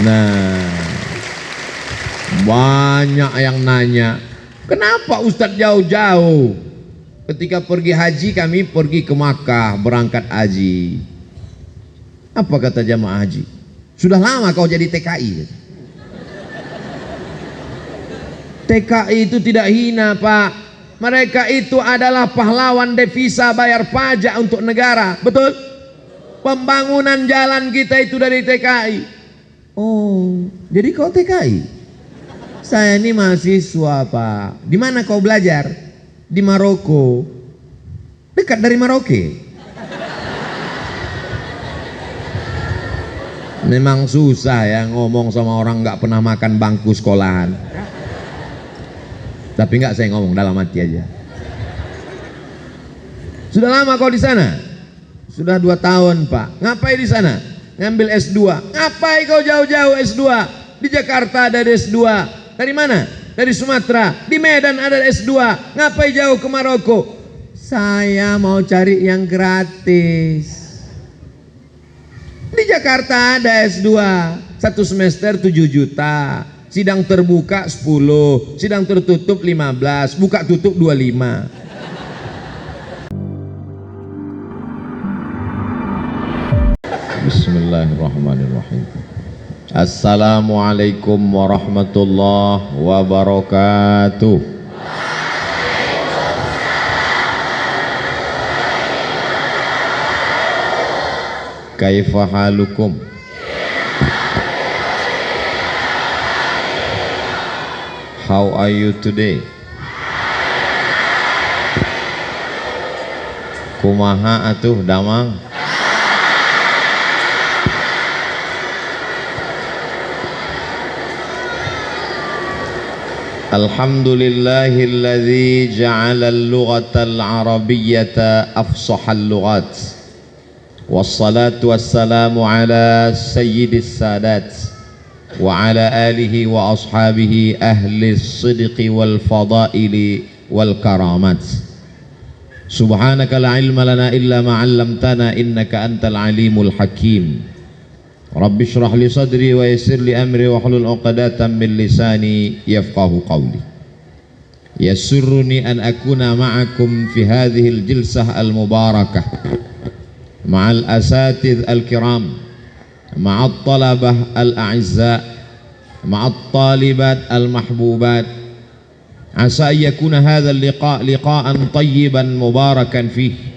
Nah, banyak yang nanya, kenapa Ustadz jauh-jauh? Ketika pergi haji, kami pergi ke Makkah, berangkat haji. Apa kata jamaah haji? Sudah lama kau jadi TKI. TKI itu tidak hina, Pak. Mereka itu adalah pahlawan devisa bayar pajak untuk negara. Betul? Pembangunan jalan kita itu dari TKI. Oh, jadi kau TKI? Saya ini mahasiswa, Pak. Di mana kau belajar? Di Maroko. Dekat dari Maroke. Memang susah ya ngomong sama orang nggak pernah makan bangku sekolahan. Tapi nggak, saya ngomong dalam hati aja. Sudah lama kau di sana? Sudah 2 tahun, Pak. Ngapain di sana? Ngambil S2. Ngapain kau jauh-jauh S2? Di Jakarta ada S2. Dari mana? Dari Sumatera. Di Medan ada S2. Ngapain jauh ke Maroko? Saya mau cari yang gratis. Di Jakarta ada S2. 1 semester 7 juta. Sidang terbuka 10. Sidang tertutup 15. Buka tutup 25. Bismillahirrahmanirrahim. Assalamualaikum warahmatullahi wabarakatuh. Kaifa halukum? How are you today? Kumaha atuh damang? Alhamdulillahilladzi ja'ala al-lughata al-arabiyyata afsahal lughat. Wassalatu wassalamu ala sayyidis sadat wa ala alihi wa ashabihi ahli as-sidqi wal fadaili wal karamat. Subhanaka la ilma lana illa ma 'allamtana innaka antal alimul hakim. Rabbi shrah li sadri wa yassir li amri wa hlul 'uqdatam min lisani yafqahu qawli. Yasurruni an akuna ma'akum fi hadhihi al-jilsah al-mubarakah ma'al asatidh al-kiram, ma'at talabah al-a'izza, ma'at talibat al-mahbubat. Asa yakuna hadha al-liqa' liqa'an tayyiban mubarakan fihi,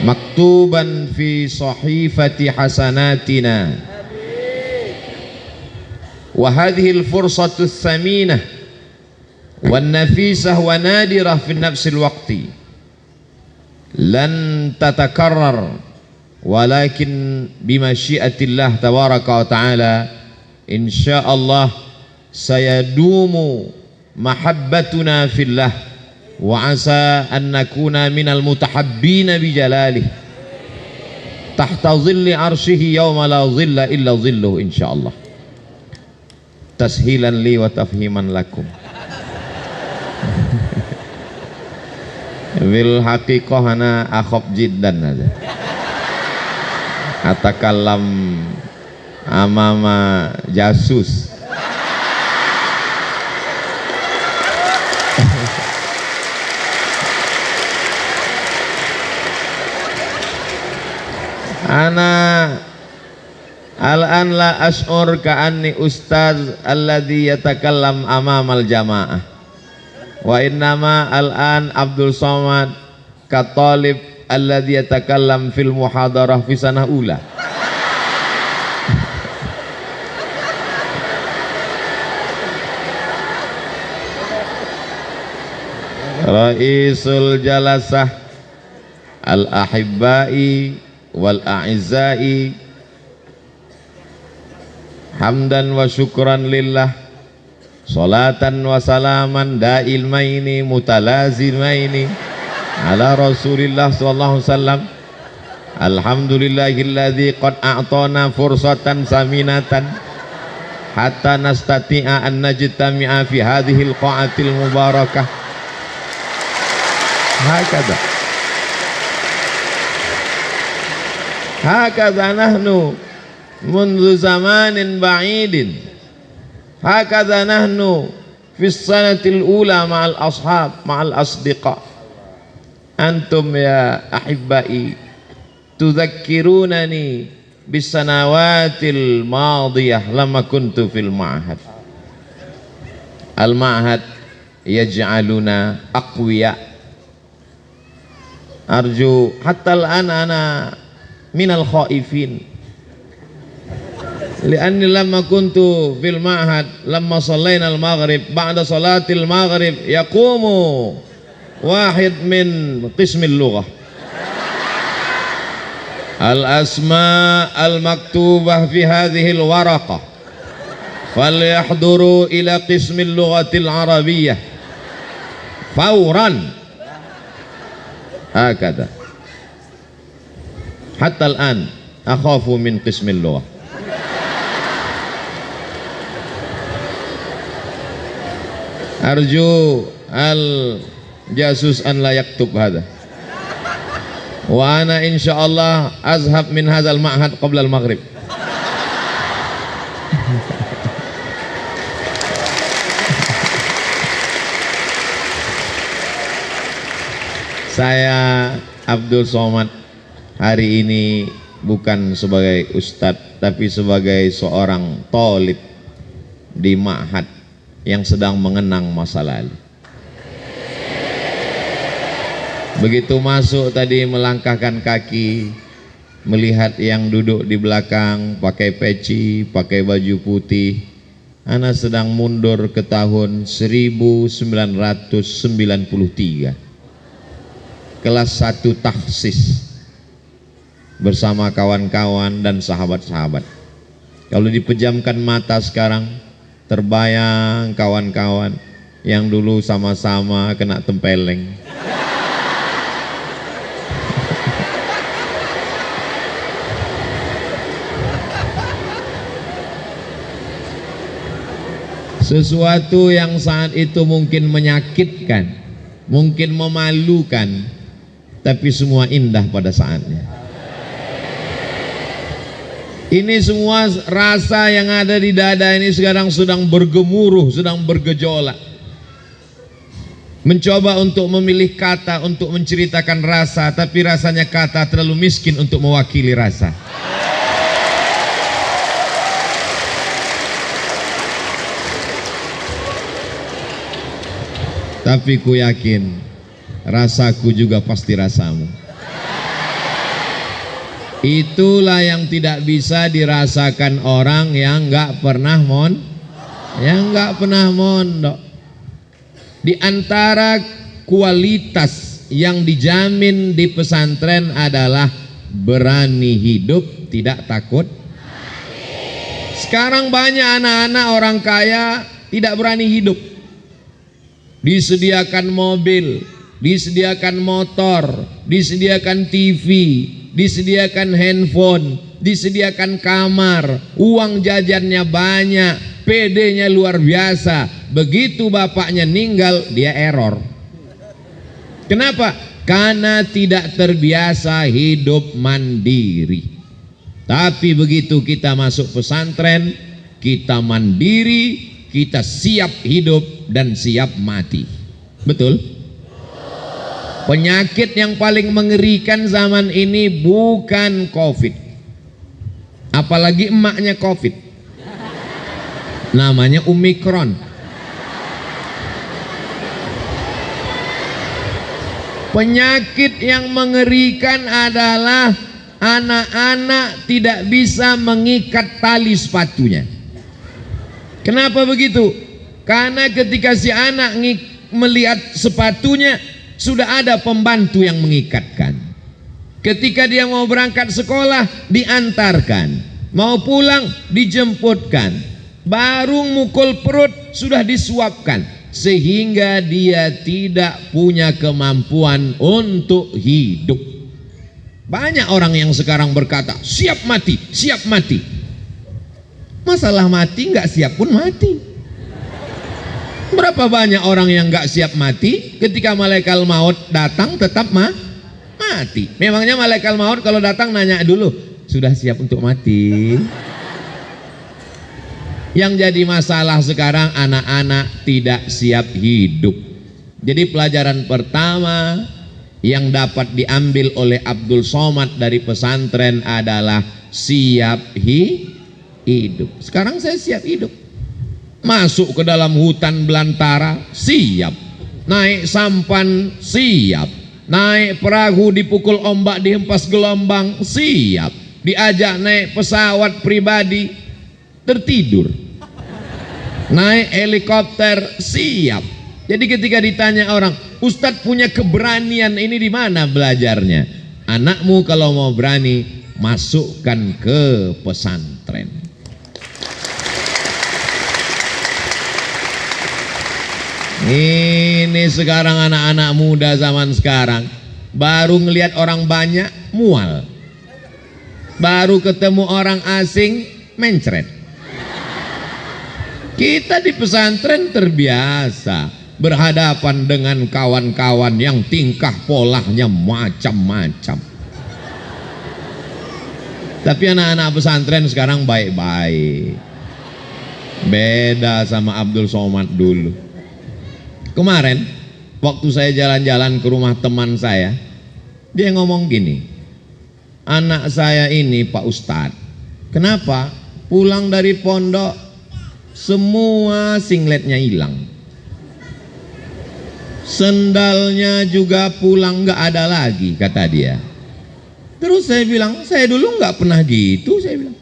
maktuban fi sahifati hasanatina. Wa hadhihi al-fursatu ats-tsaminah wan nafisah wa nadirah fi nafsi al-waqti lan tatakarrar, walakin bimasyiatillah tabaraka wa ta'ala insyaallah sayadumu mahabbatuna fillah wa asa an nakuna minal mutahabbina bijalalih tahta zilli arshihi yawma la zilla illa zilluh insyaallah. Tashilan li wa tafhiman lakum. Bil haqiqah ana akhaf jiddan aja. Atakallam amama jasus. Ana al-an la ash'ur ka'anni ustaz alladhi yatakallam amamal jamaah, wa innama al-an Abdul Somad katalib alladhi yatakallam fil muhadarah fi sanah ula. Raisul jalasah al-ahibbai wal a'izzai, hamdan wa syukran lillah, salatan wa salaman dailmaini mutalazimaini ala rasulillah sallallahu alaihi wasallam. Alhamdulillahilladzi qad a'tana fursatan saminatan hatta nastati'a an najtami'a fi hadhil qa'atil mubarakah. Hakadha nahnu منذ زمان بعيد هكذا نحن في السنة الأولى مع الأصحاب مع الأصدقاء أنتم يا أحبائي تذكرونني بالسنوات الماضية لما كنت في المعهد يجعلنا أقوياء أرجو حتى الآن أنا من الخائفين لأني لما كنت في المعهد لما صلينا المغرب بعد صلاة المغرب يقوم واحد من قسم اللغة الأسماء المكتوبة في هذه الورقة فليحضروا إلى قسم اللغة العربية فورا هكذا حتى الآن أخاف من قسم اللغة. أرجو الجاسوس أن لا يكتب هذا وأنا إن شاء الله أذهب من هذا المعهد قبل المغرب. Saya Abdul Somad hari ini bukan sebagai ustadz tapi sebagai seorang thalib di ma'had yang sedang mengenang masa lalu. Begitu masuk tadi melangkahkan kaki melihat yang duduk di belakang pakai peci, pakai baju putih. Ana sedang mundur ke tahun 1993. Kelas 1 tahsis bersama kawan-kawan dan sahabat-sahabat. Kalau dipejamkan mata sekarang terbayang kawan-kawan yang dulu sama-sama kena tempeleng. Sesuatu yang saat itu mungkin menyakitkan, mungkin memalukan, tapi semua indah pada saatnya. Ini semua rasa yang ada di dada ini sekarang sedang bergemuruh, sedang bergejolak. Mencoba untuk memilih kata untuk menceritakan rasa, tapi rasanya kata terlalu miskin untuk mewakili rasa. Tapi ku yakin rasaku juga pasti rasamu. Itulah yang tidak bisa dirasakan orang yang nggak pernah mondok. Di antara kualitas yang dijamin di pesantren adalah berani hidup, tidak takut. Sekarang banyak anak-anak orang kaya tidak berani hidup. Disediakan mobil, disediakan motor, disediakan TV, disediakan handphone, disediakan kamar, uang jajannya banyak, PD-nya luar biasa. Begitu bapaknya meninggal, dia error. Kenapa? Karena tidak terbiasa hidup mandiri. Tapi begitu kita masuk pesantren, kita mandiri, kita siap hidup dan siap mati. Betul? Penyakit yang paling mengerikan zaman ini bukan COVID. Apalagi emaknya COVID. Namanya Omikron. Penyakit yang mengerikan adalah anak-anak tidak bisa mengikat tali sepatunya. Kenapa begitu? Karena ketika si anak melihat sepatunya sudah ada pembantu yang mengikatkan. Ketika dia mau berangkat sekolah diantarkan, mau pulang dijemputkan, baru mukul perut sudah disuapkan, sehingga dia tidak punya kemampuan untuk hidup. Banyak orang yang sekarang berkata siap mati, siap mati. Masalah mati nggak siap pun mati. Berapa banyak orang yang nggak siap mati, ketika malaikat maut datang tetap mati. Memangnya malaikat maut kalau datang nanya dulu, sudah siap untuk mati? Yang jadi masalah sekarang anak-anak tidak siap hidup. Jadi pelajaran pertama yang dapat diambil oleh Abdul Somad dari pesantren adalah siap hidup. Sekarang saya siap hidup. Masuk ke dalam hutan belantara, siap. Naik sampan, siap. Naik perahu dipukul ombak, dihempas gelombang, siap. Diajak naik pesawat pribadi, tertidur. Naik helikopter, siap. Jadi ketika ditanya orang, Ustadz punya keberanian ini di mana belajarnya? Anakmu kalau mau berani, masukkan ke pesantren. Ini sekarang anak-anak muda zaman sekarang baru ngelihat orang banyak mual, baru ketemu orang asing mencret. Kita di pesantren terbiasa berhadapan dengan kawan-kawan yang tingkah polanya macam-macam. Tapi anak-anak pesantren sekarang baik-baik, beda sama Abdul Somad dulu. Kemarin waktu saya jalan-jalan ke rumah teman saya, dia ngomong gini, anak saya ini Pak Ustadz, kenapa pulang dari pondok semua singletnya hilang, sendalnya juga pulang nggak ada lagi, kata dia. Terus saya bilang, saya dulu nggak pernah gitu, saya bilang.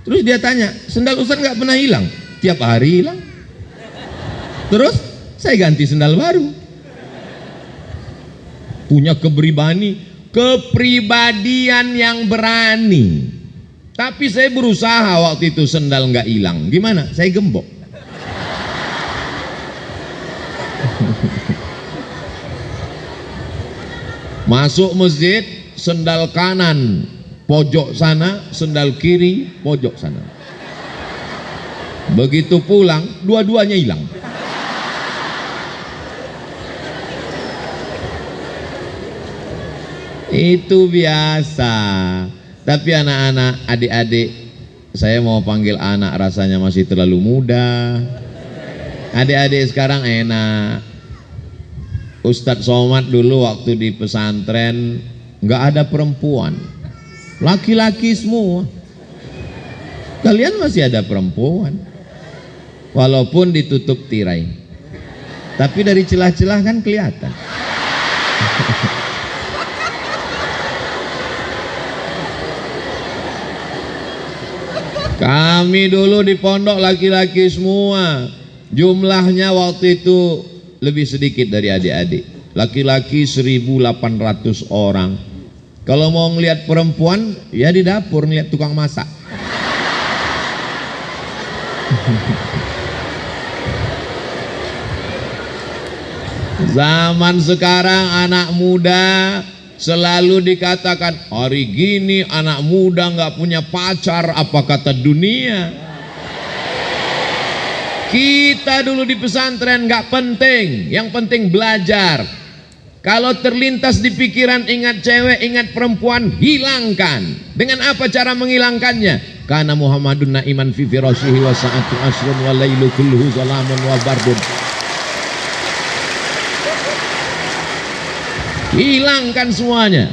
Terus dia tanya, sendal Ustadz nggak pernah hilang? Tiap hari hilang. Terus saya ganti sendal baru. Punya kepribadian yang berani. Tapi saya berusaha waktu itu sendal nggak hilang. Gimana? Saya gembok. Masuk masjid, sendal kanan pojok sana, sendal kiri pojok sana. Begitu pulang, dua-duanya hilang. Itu biasa. Tapi anak-anak, adik-adik, saya mau panggil anak rasanya masih terlalu muda. Adik-adik sekarang enak. Ustadz Somad dulu waktu di pesantren nggak ada perempuan, laki-laki semua. Kalian masih ada perempuan, walaupun ditutup tirai, tapi dari celah-celah kan kelihatan. Kami dulu di pondok laki-laki semua. Jumlahnya waktu itu lebih sedikit dari adik-adik. Laki-laki 1.800 orang. Kalau mau ngelihat perempuan, ya di dapur ngelihat tukang masak. Zaman sekarang anak muda selalu dikatakan, hari gini anak muda nggak punya pacar, apa kata dunia. Kita dulu di pesantren nggak penting, yang penting belajar. Kalau terlintas di pikiran ingat cewek, ingat perempuan, hilangkan. Dengan apa cara menghilangkannya? Karena Muhammadun na'iman fi firashihi wa sa'atu asrun wa lailu kulluhu zalamun wa bardun. Hilangkan semuanya.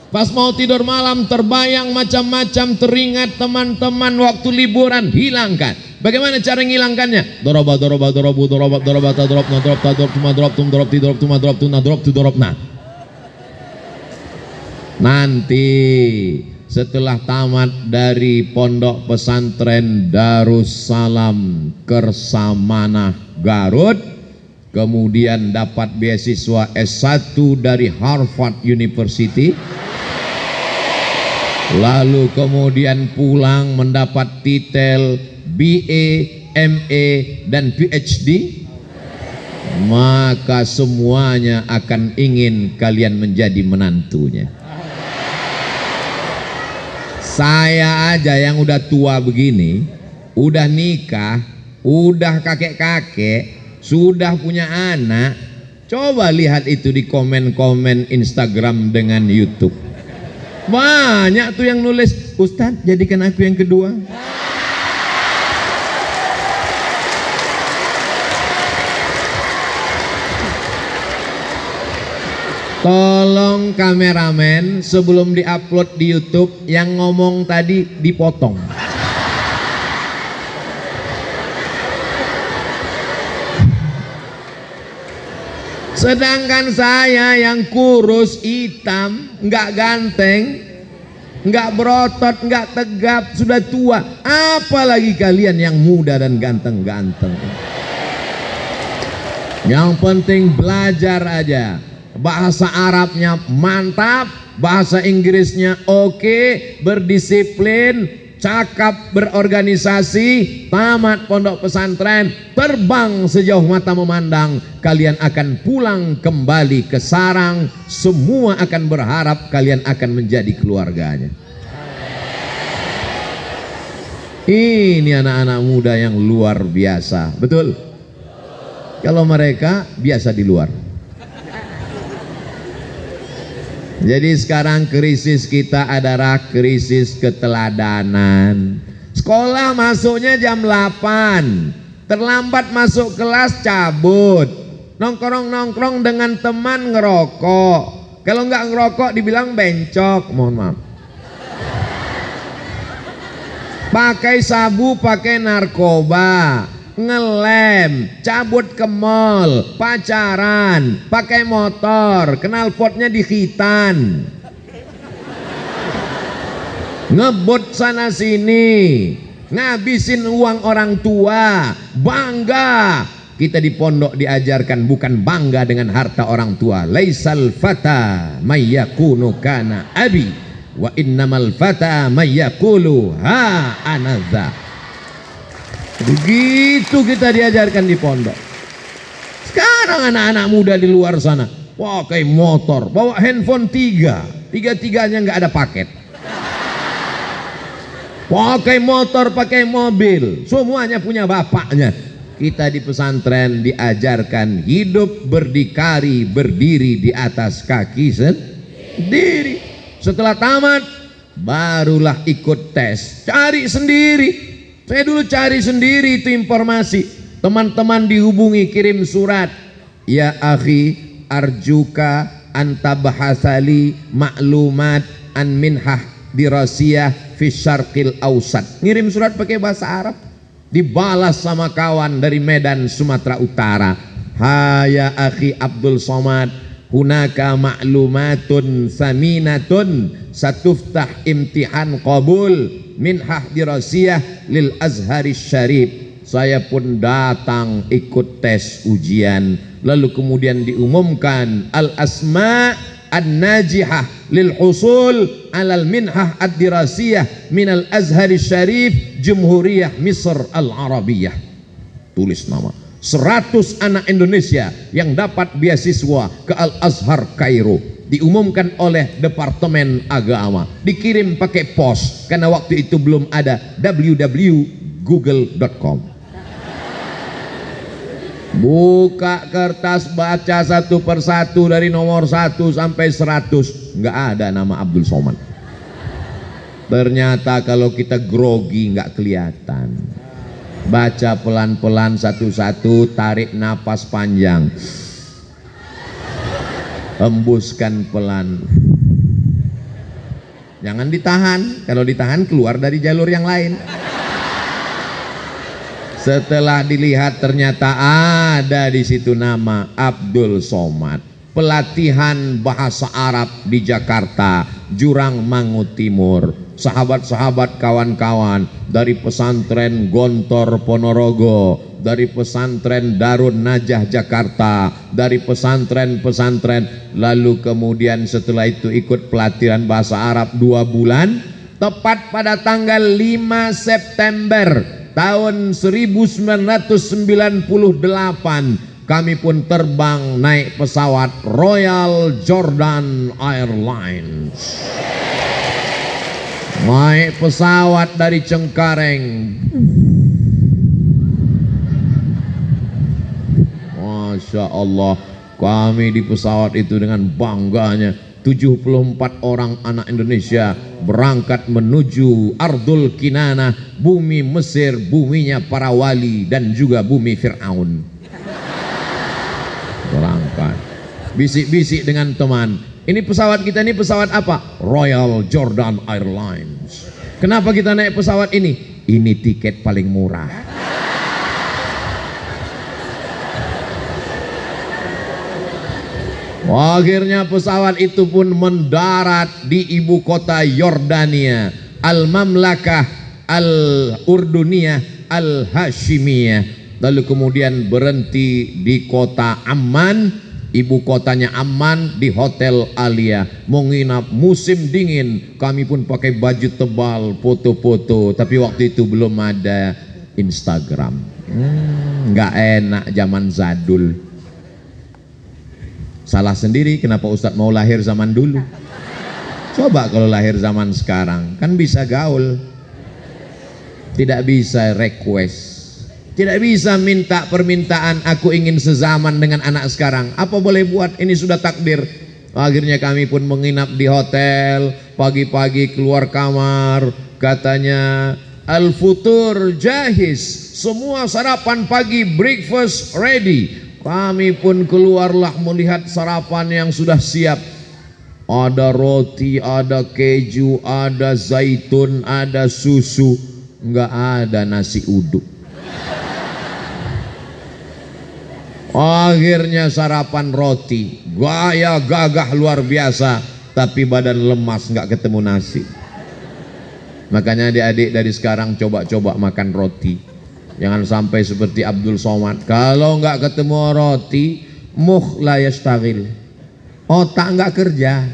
Pas mau tidur malam terbayang macam-macam, teringat teman-teman waktu liburan, hilangkan. Bagaimana cara menghilangkannya? Doroba doroba dorobu doroba doroba tadrob nadrob tadrob tuma drop tum drop tidrob tuma drop tuna drop tu drop na. Nanti setelah tamat dari pondok pesantren Darussalam Kersamanah Garut, kemudian dapat beasiswa S1 dari Harvard University, lalu kemudian pulang mendapat titel BA, MA, dan PhD, maka semuanya akan ingin kalian menjadi menantunya. Saya aja yang udah tua begini, udah nikah, udah kakek-kakek, sudah punya anak. Coba lihat itu di komen-komen Instagram dengan YouTube. Banyak tuh yang nulis, Ustadz jadikan aku yang kedua. Tolong kameramen sebelum diupload di YouTube yang ngomong tadi dipotong. Sedangkan saya yang kurus, hitam, nggak ganteng, nggak berotot, nggak tegap, sudah tua. Apalagi kalian yang muda dan ganteng-ganteng. Yang penting belajar aja. Bahasa Arabnya mantap, bahasa Inggrisnya oke, berdisiplin, cakap, berorganisasi, tamat pondok pesantren, terbang sejauh mata memandang. Kalian akan pulang kembali ke sarang. Semua akan berharap kalian akan menjadi keluarganya. Ini anak-anak muda yang luar biasa, betul? Kalau mereka biasa di luar. Jadi sekarang krisis kita adalah krisis keteladanan. Sekolah masuknya jam 8, terlambat masuk kelas cabut, nongkrong-nongkrong dengan teman ngerokok. Kalau nggak ngerokok dibilang bencok, mohon maaf. Pakai sabu, pakai narkoba, ngelem, cabut ke mall, pacaran, pakai motor, knalpotnya di khitan, ngebut sana sini, ngabisin uang orang tua. Bangga kita di pondok diajarkan bukan bangga dengan harta orang tua. Laisal fata mayyakunu kana abi wa innamal fata mayyakulu ha anadha. Begitu kita diajarkan di pondok. Sekarang anak-anak muda di luar sana pakai motor, bawa handphone tiga-tiganya nggak ada paket. Pakai motor, pakai mobil, semuanya punya bapaknya. Kita di pesantren diajarkan hidup berdikari, berdiri di atas kaki sendiri. Setelah tamat barulah ikut tes, cari sendiri. Saya dulu cari sendiri itu informasi. Teman-teman dihubungi, kirim surat. Ya akhi, arjuka antabahasali maklumat an minhah dirasiyah fi syarqil ausat. Ngirim surat pakai bahasa Arab. Dibalas sama kawan dari Medan, Sumatera Utara. Haya akhi Abdul Somad, hunaka maklumatun saminatun satuftah imtihan qabul minhah dirasiyah lil Azhari Syarif. Saya pun datang ikut tes ujian, lalu kemudian diumumkan al asma an-najihah lil husul alal minhah ad-dirasiyah minal Azhari Syarif Jumhuriyah Misr al-Arabiyah. Tulis nama 100 anak Indonesia yang dapat beasiswa ke Al-Azhar Kairo. Diumumkan oleh Departemen Agama, dikirim pakai pos karena waktu itu belum ada www.google.com. Buka kertas, baca satu persatu dari nomor 1 sampai 100, nggak ada nama Abdul Somad. Ternyata kalau kita grogi nggak kelihatan. Baca pelan-pelan satu-satu, tarik napas panjang, hembuskan pelan. Jangan ditahan, kalau ditahan keluar dari jalur yang lain. Setelah dilihat ternyata ada di situ nama Abdul Somad. Pelatihan bahasa Arab di Jakarta, Jurang Mangu Timur. Sahabat-sahabat, kawan-kawan dari pesantren Gontor Ponorogo, dari pesantren Darun Najah Jakarta, dari pesantren-pesantren, lalu kemudian setelah itu ikut pelatihan bahasa Arab 2 bulan. Tepat pada tanggal 5 September tahun 1998 kami pun terbang naik pesawat Royal Jordan Airlines. Naik pesawat dari Cengkareng. Masya Allah, kami di pesawat itu dengan bangganya 74 orang anak Indonesia berangkat menuju Ardul Kinanah, bumi Mesir, buminya para wali dan juga bumi Fir'aun. Berangkat bisik-bisik dengan teman, ini pesawat kita ini pesawat apa? Royal Jordan Airlines. Kenapa kita naik pesawat ini? Ini tiket paling murah. Akhirnya pesawat itu pun mendarat di ibu kota Yordania, Al-Mamlakah Al-Urduniyah Al-Hashimiyah. Lalu kemudian berhenti di kota Amman, ibu kotanya Amman, di Hotel Alia. Mau nginap musim dingin, kami pun pakai baju tebal, foto-foto. Tapi waktu itu belum ada Instagram. Nggak enak zaman zadul. Salah sendiri kenapa Ustadz mau lahir zaman dulu. Coba kalau lahir zaman sekarang, kan bisa gaul. Tidak bisa request. Tidak bisa minta permintaan, aku ingin sezaman dengan anak sekarang. Apa boleh buat, ini sudah takdir. Akhirnya kami pun menginap di hotel. Pagi-pagi keluar kamar, katanya Al-Futur Jahiz, semua sarapan pagi, breakfast ready. Kami pun keluarlah melihat sarapan yang sudah siap. Ada roti, ada keju, ada zaitun, ada susu. Enggak ada nasi uduk. Akhirnya sarapan roti, gaya gagah luar biasa, tapi badan lemas, nggak ketemu nasi. Makanya adik-adik dari sekarang coba-coba makan roti. Jangan sampai seperti Abdul Somad, kalau nggak ketemu roti, mukh la yashtagil, otak nggak kerja.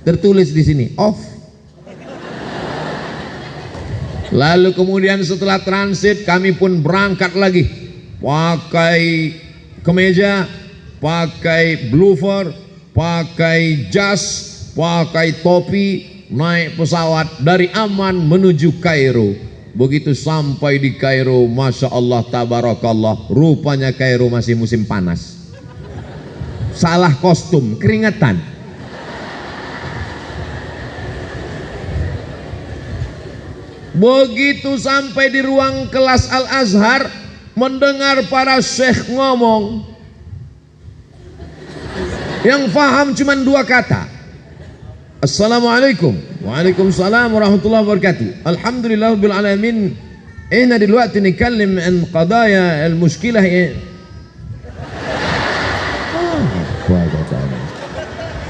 Tertulis di sini off. Lalu kemudian setelah transit kami pun berangkat lagi, pakai kemeja, pakai bloofer, pakai jas, pakai topi, naik pesawat dari Amman menuju Kairo. Begitu sampai di Kairo, Masya Allah, tabarakallah, rupanya Kairo masih musim panas. Salah kostum, keringetan. Begitu sampai di ruang kelas Al-Azhar, mendengar para syekh ngomong, yang faham cuma dua kata, Assalamualaikum, Waalaikumsalam warahmatullahi wabarakatuh, Alhamdulillah rabbil alamin, ihna dilwaqti nikallim an qadaya al-mushkilah.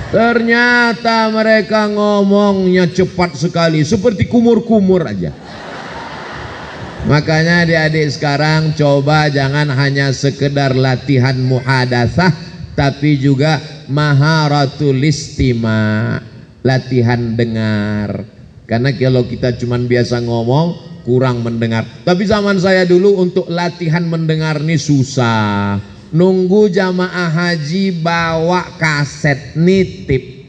Ternyata mereka ngomongnya cepat sekali, seperti kumur-kumur aja. Makanya adik-adik sekarang coba jangan hanya sekedar latihan muhadatsah, tapi juga maharatul istima', latihan dengar. Karena kalau kita cuma biasa ngomong, kurang mendengar. Tapi zaman saya dulu untuk latihan mendengar ini susah. Nunggu jamaah haji bawa kaset nitip.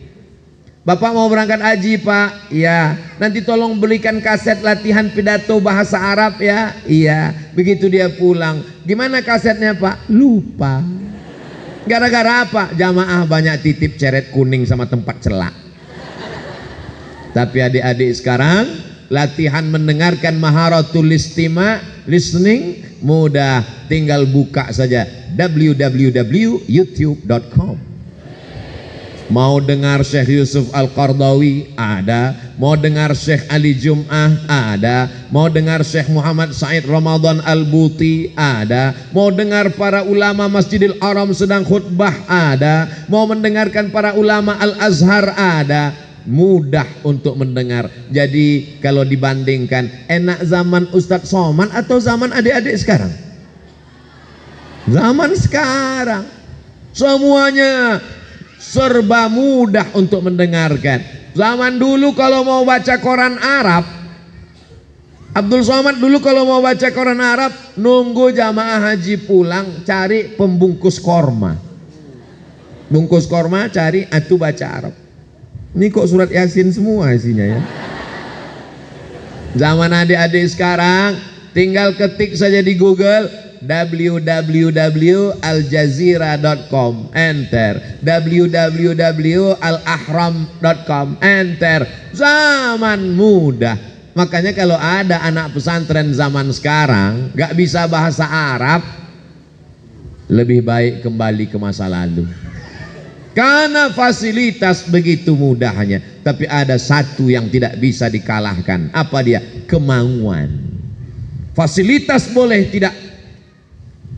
Bapak mau berangkat haji Pak? Iya. Nanti tolong belikan kaset latihan pidato bahasa Arab ya. Iya. Begitu dia pulang, gimana kasetnya Pak? Lupa. Gara-gara apa? Jamaah banyak titip ceret kuning sama tempat celak. Tapi adik-adik sekarang latihan mendengarkan maharatul istima', listening, mudah. Tinggal buka saja www.youtube.com. Mau dengar Syekh Yusuf Al-Qardawi? Ada. Mau dengar Syekh Ali Jum'ah? Ada. Mau dengar Syekh Muhammad Said Ramadan Al-Buti? Ada. Mau dengar para ulama Masjidil Haram sedang khutbah? Ada. Mau mendengarkan para ulama Al-Azhar? Ada. Mudah untuk mendengar. Jadi kalau dibandingkan, enak zaman Ustadz Somad atau zaman adik-adik sekarang? Zaman sekarang semuanya serba mudah untuk mendengarkan. Zaman dulu kalau mau baca koran Arab, Abdul Somad dulu kalau mau baca koran Arab, nunggu jamaah haji pulang, cari pembungkus korma. Bungkus korma, cari, atuh baca Arab. Ini kok surat Yasin semua isinya ya. Zaman adik-adik sekarang tinggal ketik saja di Google www.aljazira.com, enter. www.alahram.com, enter. Zaman mudah. Makanya kalau ada anak pesantren zaman sekarang gak bisa bahasa Arab, lebih baik kembali ke masa lalu. Karena fasilitas begitu mudahnya. Tapi ada satu yang tidak bisa dikalahkan. Apa dia? Kemauan. Fasilitas boleh tidak.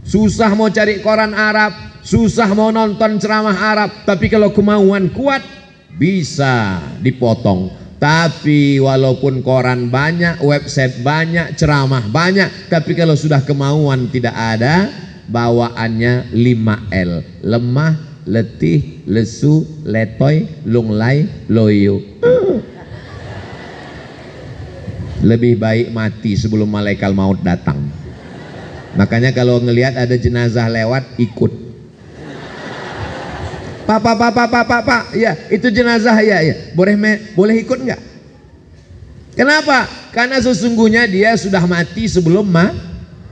Susah mau cari koran Arab, susah mau nonton ceramah Arab, tapi kalau kemauan kuat bisa dipotong. Tapi walaupun koran banyak, website banyak, ceramah banyak, tapi kalau sudah kemauan tidak ada, bawaannya 5L. Lemah, letih, lesu, letoy, lunglai, loyo. Lebih baik mati sebelum malaikat maut datang. Makanya kalau ngelihat ada jenazah lewat, ikut. Pak, ya itu jenazah ya. Boleh ikut nggak? Kenapa? Karena sesungguhnya dia sudah mati sebelum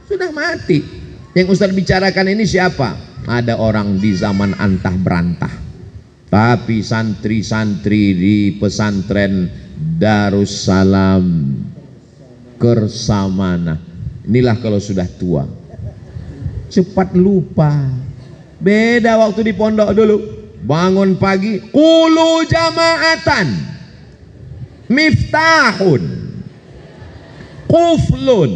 sudah mati. Yang Ustaz bicarakan ini siapa? Ada orang di zaman antah berantah, tapi santri-santri di pesantren Darussalam Kersamana, inilah kalau sudah tua cepat lupa. Beda waktu di pondok dulu, bangun pagi, qulu jama'atan, miftahun, quflun,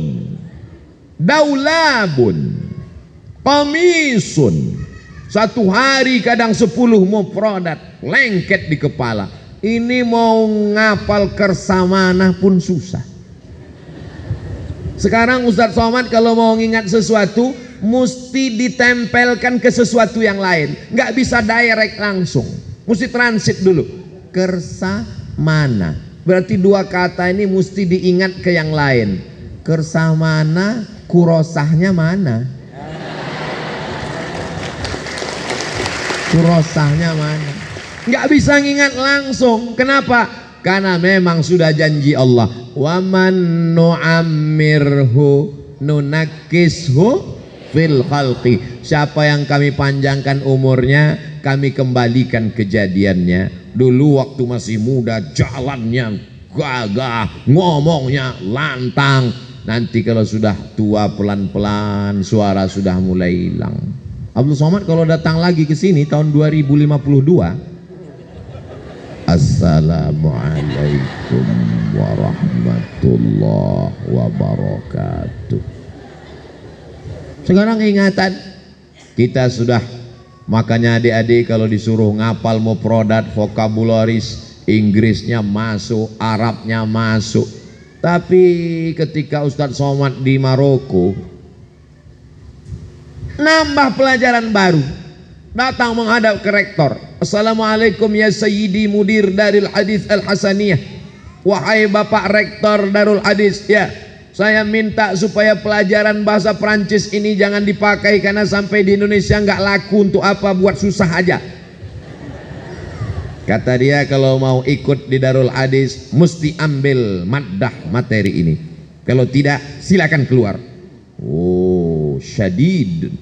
daulabun, qamisun. Satu hari kadang 10 mufradat, lengket di kepala. Ini mau ngapal Kersamana pun susah. Sekarang Ustadz Somad kalau mau ngingat sesuatu mesti ditempelkan ke sesuatu yang lain, nggak bisa direct langsung, mesti transit dulu. Kersamana berarti dua kata ini mesti diingat ke yang lain. Kersamana, kurosahnya mana? Kurosahnya mana? Nggak bisa ngingat langsung. Kenapa? Karena memang sudah janji Allah, wa man nu'ammirhu nunakkishu fil khalqi. Siapa yang kami panjangkan umurnya, kami kembalikan kejadiannya. Dulu waktu masih muda jalannya gagah, ngomongnya lantang. Nanti kalau sudah tua pelan-pelan suara sudah mulai hilang. Abdul Somad kalau datang lagi ke sini tahun 2052, Assalamualaikum warahmatullahi wabarakatuh. Sekarang ingatan kita sudah, makanya adik-adik kalau disuruh ngapal mufradat, vokabularis, Inggrisnya masuk, Arabnya masuk. Tapi ketika Ustadz Somad di Maroko nambah pelajaran baru, datang menghadap ke rektor. Assalamualaikum ya Sayyidi Mudir Darul Hadis Al-Hasaniyah. Wahai Bapak Rektor Darul Hadis, ya, saya minta supaya pelajaran bahasa Prancis ini jangan dipakai karena sampai di Indonesia nggak laku, untuk apa, buat susah aja. Kata dia kalau mau ikut di Darul Hadis mesti ambil maddah materi ini. Kalau tidak silakan keluar. Oh, syadid.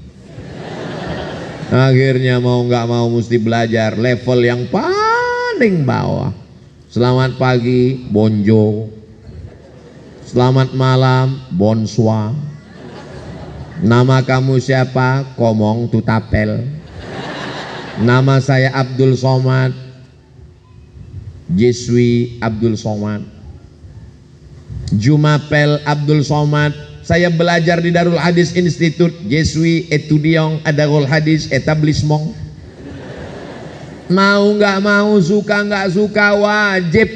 Akhirnya mau nggak mau mesti belajar level yang paling bawah. Selamat pagi, bonjour. Selamat malam, bonsoir. Nama kamu siapa? Komong tutapel. Nama saya Abdul Somad. Je suis Abdul Somad. Jumapel Abdul Somad. Saya belajar di Darul Hadis Institute. Je suis étudiant à Darul Hadis établissement. Mau nggak mau, suka nggak suka, wajib.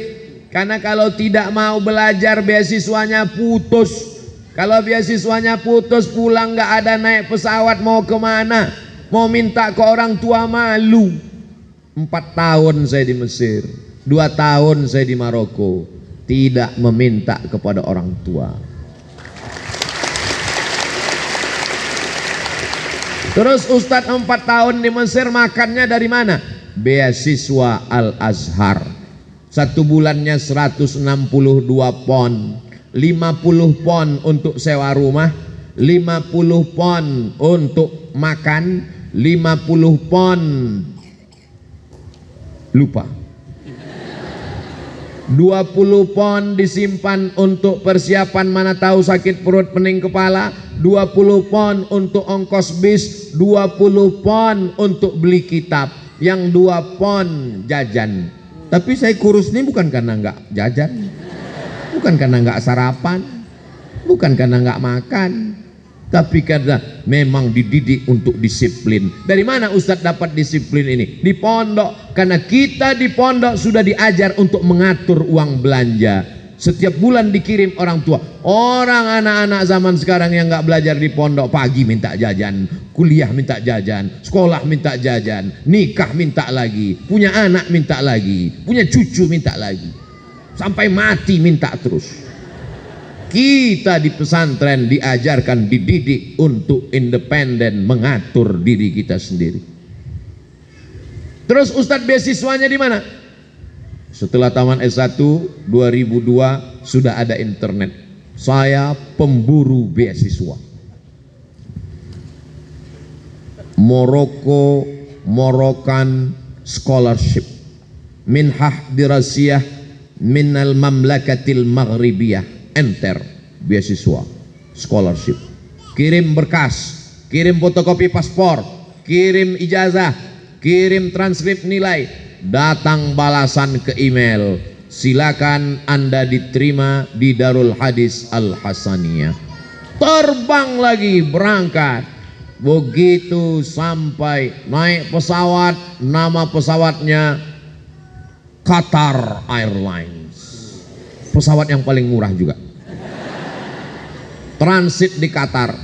Karena kalau tidak mau belajar beasiswanya putus. Kalau beasiswanya putus, pulang nggak ada, naik pesawat mau kemana? Mau minta ke orang tua malu. 4 tahun saya di Mesir, 2 tahun saya di Maroko, tidak meminta kepada orang tua. Terus Ustadz 4 tahun di Mesir makannya dari mana? Beasiswa Al-Azhar. 1 bulannya 162 pon, 50 pon untuk sewa rumah, 50 pon untuk makan, 50 pon lupa, 20 pon disimpan untuk persiapan mana tahu sakit perut pening kepala, 20 pon untuk ongkos bis, 20 pon untuk beli kitab. yang 2 pon jajan. Tapi saya kurus ini bukan karena nggak jajan, bukan karena nggak sarapan, bukan karena nggak makan, tapi karena memang dididik untuk disiplin. Dari mana Ustadz dapat disiplin ini? Di pondok. Karena kita di pondok sudah diajar untuk mengatur uang belanja. Setiap bulan dikirim orang tua. Orang anak-anak zaman sekarang yang nggak belajar di pondok, pagi minta jajan, kuliah minta jajan, sekolah minta jajan, nikah minta lagi, punya anak minta lagi, punya cucu minta lagi, sampai mati minta terus. Kita di pesantren diajarkan, dididik untuk independen, mengatur diri kita sendiri. Terus Ustadz beasiswanya di mana? Setelah taman S1 2002 sudah ada internet. Saya pemburu beasiswa. Moroccan Scholarship, Minhah Dirasiyah Minal Mamlakatil Maghribiyah, enter beasiswa scholarship. Kirim berkas, kirim fotokopi paspor, kirim ijazah, kirim transkrip nilai, datang balasan ke email, silakan Anda diterima di Darul Hadis Al Hasaniyah. Terbang lagi, berangkat. Begitu sampai naik pesawat, nama pesawatnya Qatar Airlines, pesawat yang paling murah juga. Transit di Qatar,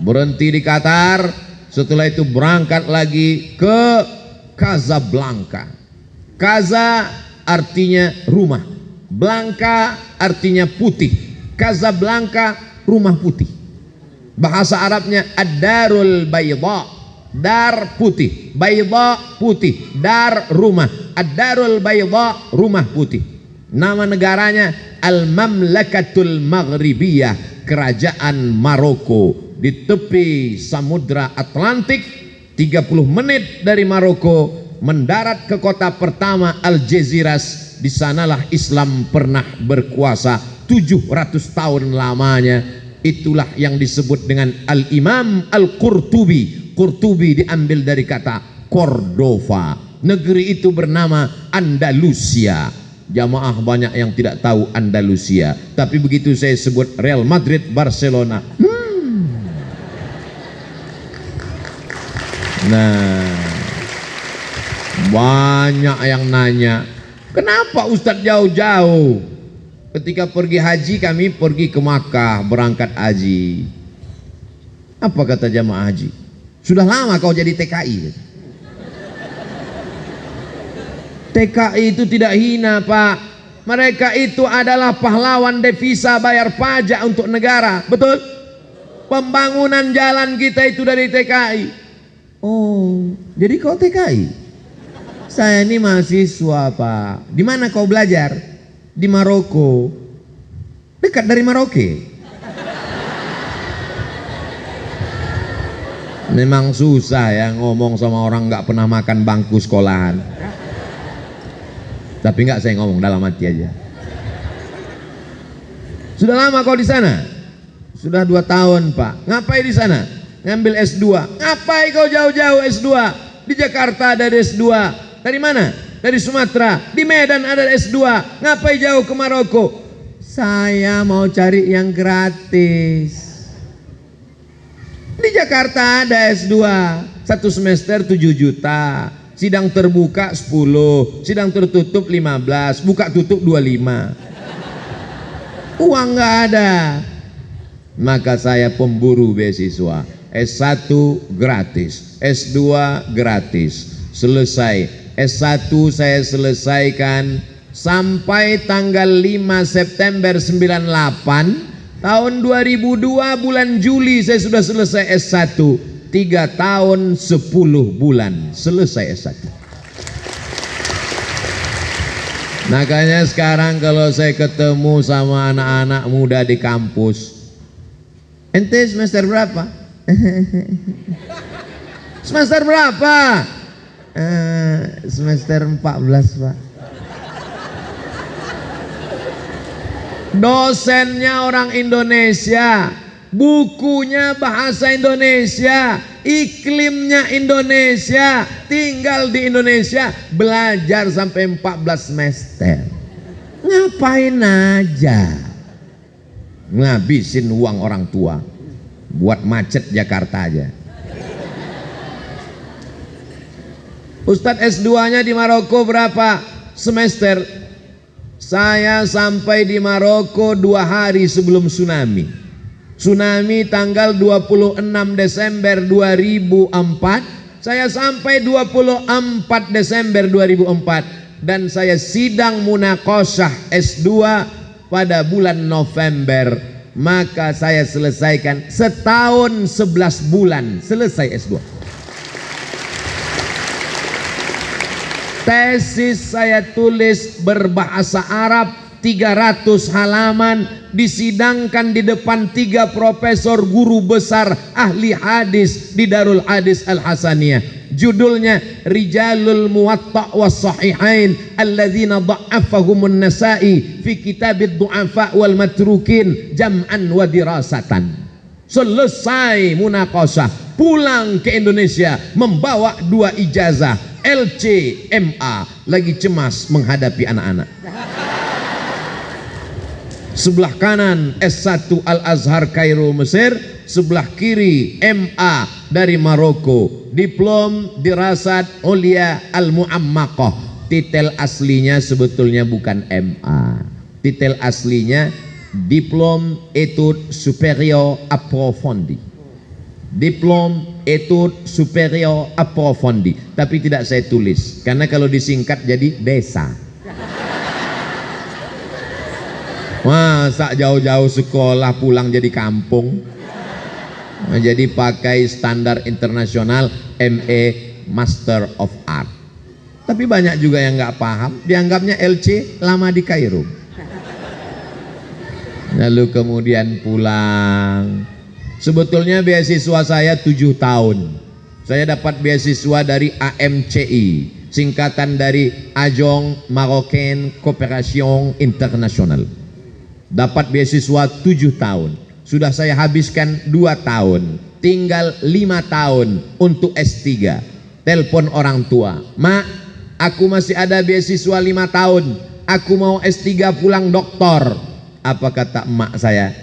berhenti di Qatar, setelah itu berangkat lagi ke Casablanca. Kaza artinya rumah, Blanca artinya putih. Casablanca rumah putih. Bahasa Arabnya ad-darul bayda, dar putih, bayda putih, dar rumah, ad-darul bayda rumah putih. Nama negaranya Al-Mamlakatul Maghribiyah, kerajaan Maroko, di tepi Samudra Atlantik. 30 menit dari Maroko, mendarat ke kota pertama Algeciras. Di sanalah Islam pernah berkuasa 700 tahun lamanya. Itulah yang disebut dengan Al-Imam Al-Qurtubi. Qurtubi diambil dari kata Cordova. Negeri itu bernama Andalusia. Jamaah banyak yang tidak tahu Andalusia, tapi begitu saya sebut Real Madrid, Barcelona, nah, banyak yang nanya, kenapa Ustadz jauh-jauh? Ketika pergi haji, kami pergi ke Makkah, berangkat haji. Apa kata jamaah haji? Sudah lama kau jadi TKI. TKI itu tidak hina, Pak. Mereka itu adalah pahlawan devisa bayar pajak untuk negara. Betul? Pembangunan jalan kita itu dari TKI. Oh, jadi kau TKI? Saya ini mahasiswa, Pak. Di mana kau belajar? Di Maroko. Dekat dari Maroke. Memang susah ya ngomong sama orang nggak pernah makan bangku sekolahan. Tapi enggak, saya ngomong dalam hati aja. Sudah lama kau di sana? Sudah 2 tahun, Pak. Ngapain di sana? Ngambil S2. Ngapain kau jauh-jauh S2? Di Jakarta ada S2. Dari mana? Dari Sumatera. Di Medan ada S2. Ngapain jauh ke Maroko? Saya mau cari yang gratis. Di Jakarta ada S2. 1 semester 7 juta. Sidang terbuka 10, sidang tertutup 15, buka tutup 25. Uang nggak ada. Maka saya pemburu beasiswa. S1 gratis, S2 gratis. Selesai. S1 saya selesaikan sampai tanggal 5 September 98. Tahun 2002 bulan Juli saya sudah selesai S1. 3 tahun 10 bulan selesai S1. Makanya sekarang kalau saya ketemu sama anak-anak muda di kampus, ente semester berapa? Semester berapa? Semester 14, Pak. Dosennya orang Indonesia, bukunya bahasa Indonesia, iklimnya Indonesia, tinggal di Indonesia, belajar sampai 14 semester. Ngapain aja ngabisin uang orang tua buat macet Jakarta aja. Ustadz S2-nya di Maroko berapa semester? Saya sampai di Maroko 2 hari sebelum tsunami. Tsunami tanggal 26 Desember 2004. Saya sampai 24 Desember 2004. Dan saya sidang munaqashah S2 pada bulan November. Maka saya selesaikan setahun 11 bulan selesai S2. Tesis saya tulis berbahasa Arab 300 halaman, disidangkan di depan 3 profesor guru besar ahli hadis di Darul Hadis Al Hasaniyah. Judulnya Rijalul Muwatta' was Sahihain alladzina dha'afahumun Nasa'i fi kitabid du'afa wal matrukin jam'an wa dirasatan. Selesai munaqashah, pulang ke Indonesia membawa 2 ijazah LC MA, lagi cemas menghadapi anak-anak. Sebelah kanan S1 Al-Azhar Kairo Mesir, sebelah kiri MA dari Maroko, diplom dirasat Ulia Al-Mu'ammaqah. Titel aslinya sebetulnya bukan MA, titel aslinya Diplom Études Supérieures Approfondies, Diplom Études Supérieures Approfondies, tapi tidak saya tulis karena kalau disingkat jadi desa. Masa jauh-jauh sekolah pulang jadi kampung. Nah, jadi pakai standar internasional MA Master of Art. Tapi banyak juga yang nggak paham, dianggapnya LC lama di Kairo. Lalu kemudian pulang. Sebetulnya beasiswa saya 7 tahun. Saya dapat beasiswa dari AMCI, singkatan dari Agence Marocaine Coopération Internationale. Dapat beasiswa 7 tahun. Sudah saya habiskan 2 tahun. Tinggal 5 tahun untuk S3. Telepon orang tua, "Mak, aku masih ada beasiswa 5 tahun. Aku mau S3 pulang doktor." Apa kata emak saya?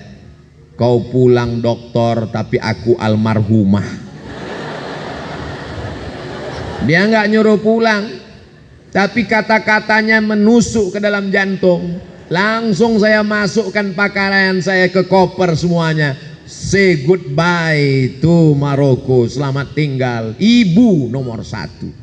"Kau pulang doktor tapi aku almarhumah." Dia nggak nyuruh pulang, tapi kata-katanya menusuk ke dalam jantung. Langsung saya masukkan pakaian saya ke koper semuanya. Say goodbye to Maroko. Selamat tinggal, ibu nomor 1.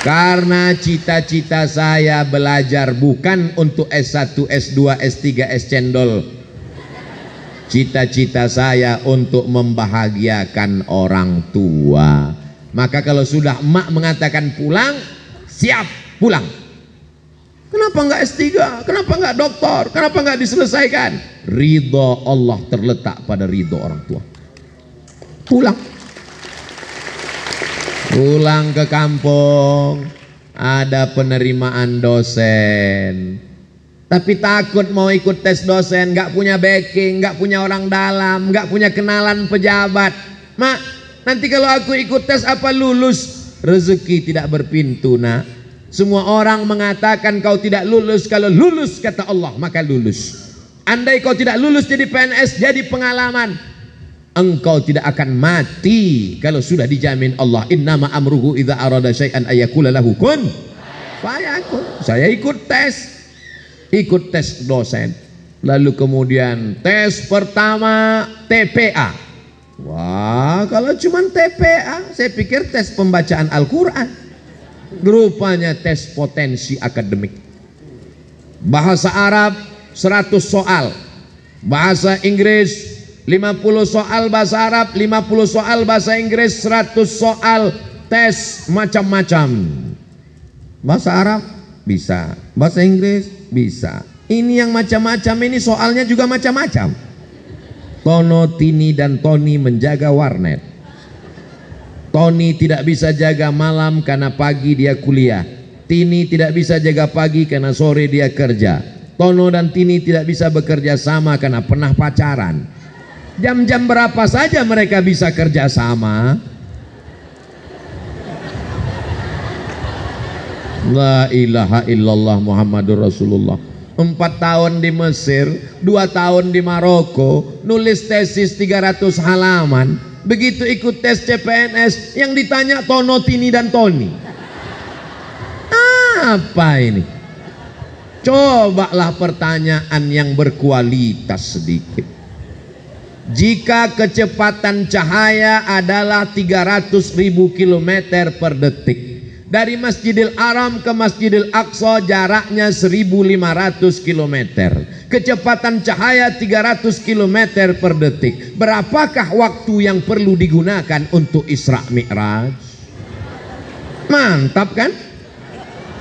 Karena cita-cita saya belajar bukan untuk S1, S2, S3, S cendol. Cita-cita saya untuk membahagiakan orang tua. Maka kalau sudah emak mengatakan pulang, siap pulang. Kenapa enggak S3? Kenapa enggak doktor? Kenapa enggak diselesaikan? Ridho Allah terletak pada ridho orang tua. Pulang. Pulang ke kampung, ada penerimaan dosen. Tapi takut mau ikut tes dosen, enggak punya backing, enggak punya orang dalam, enggak punya kenalan pejabat. "Mak, nanti kalau aku ikut tes apa lulus?" Rezeki tidak berpintu, nak. Semua orang mengatakan kau tidak lulus. Kalau lulus kata Allah maka lulus. Andai kau tidak lulus jadi PNS, jadi pengalaman. Engkau tidak akan mati kalau sudah dijamin Allah. Innama amruhu idza arada syai'an ayyakula lahu kun fayakun. Saya ikut tes dosen. Lalu kemudian tes pertama TPA. Wah, kalau cuma TPA, saya pikir tes pembacaan Al-Quran. Rupanya tes potensi akademik. Bahasa Arab 100 soal, bahasa Inggris 50 soal bahasa Arab, 50 soal bahasa Inggris, 100 soal tes macam-macam. Bahasa Arab bisa, bahasa Inggris bisa. Ini yang macam-macam ini soalnya juga macam-macam. Tono, Tini, dan Tony menjaga warnet. Tony tidak bisa jaga malam karena pagi dia kuliah. Tini tidak bisa jaga pagi karena sore dia kerja. Tono dan Tini tidak bisa bekerja sama karena pernah pacaran. Jam-jam berapa saja mereka bisa kerja sama? La ilaha illallah Muhammadur Rasulullah. 4 tahun di Mesir, 2 tahun di Maroko, nulis tesis 300 halaman. Begitu ikut tes CPNS, yang ditanya Tono, Tini dan Toni. Apa ini? Cobalah pertanyaan yang berkualitas sedikit. Jika kecepatan cahaya adalah 300.000 km per detik, dari Masjidil Haram ke Masjidil Aqsa jaraknya 1.500 km. Kecepatan cahaya 300 km per detik. Berapakah waktu yang perlu digunakan untuk Isra Mi'raj? Mantap kan?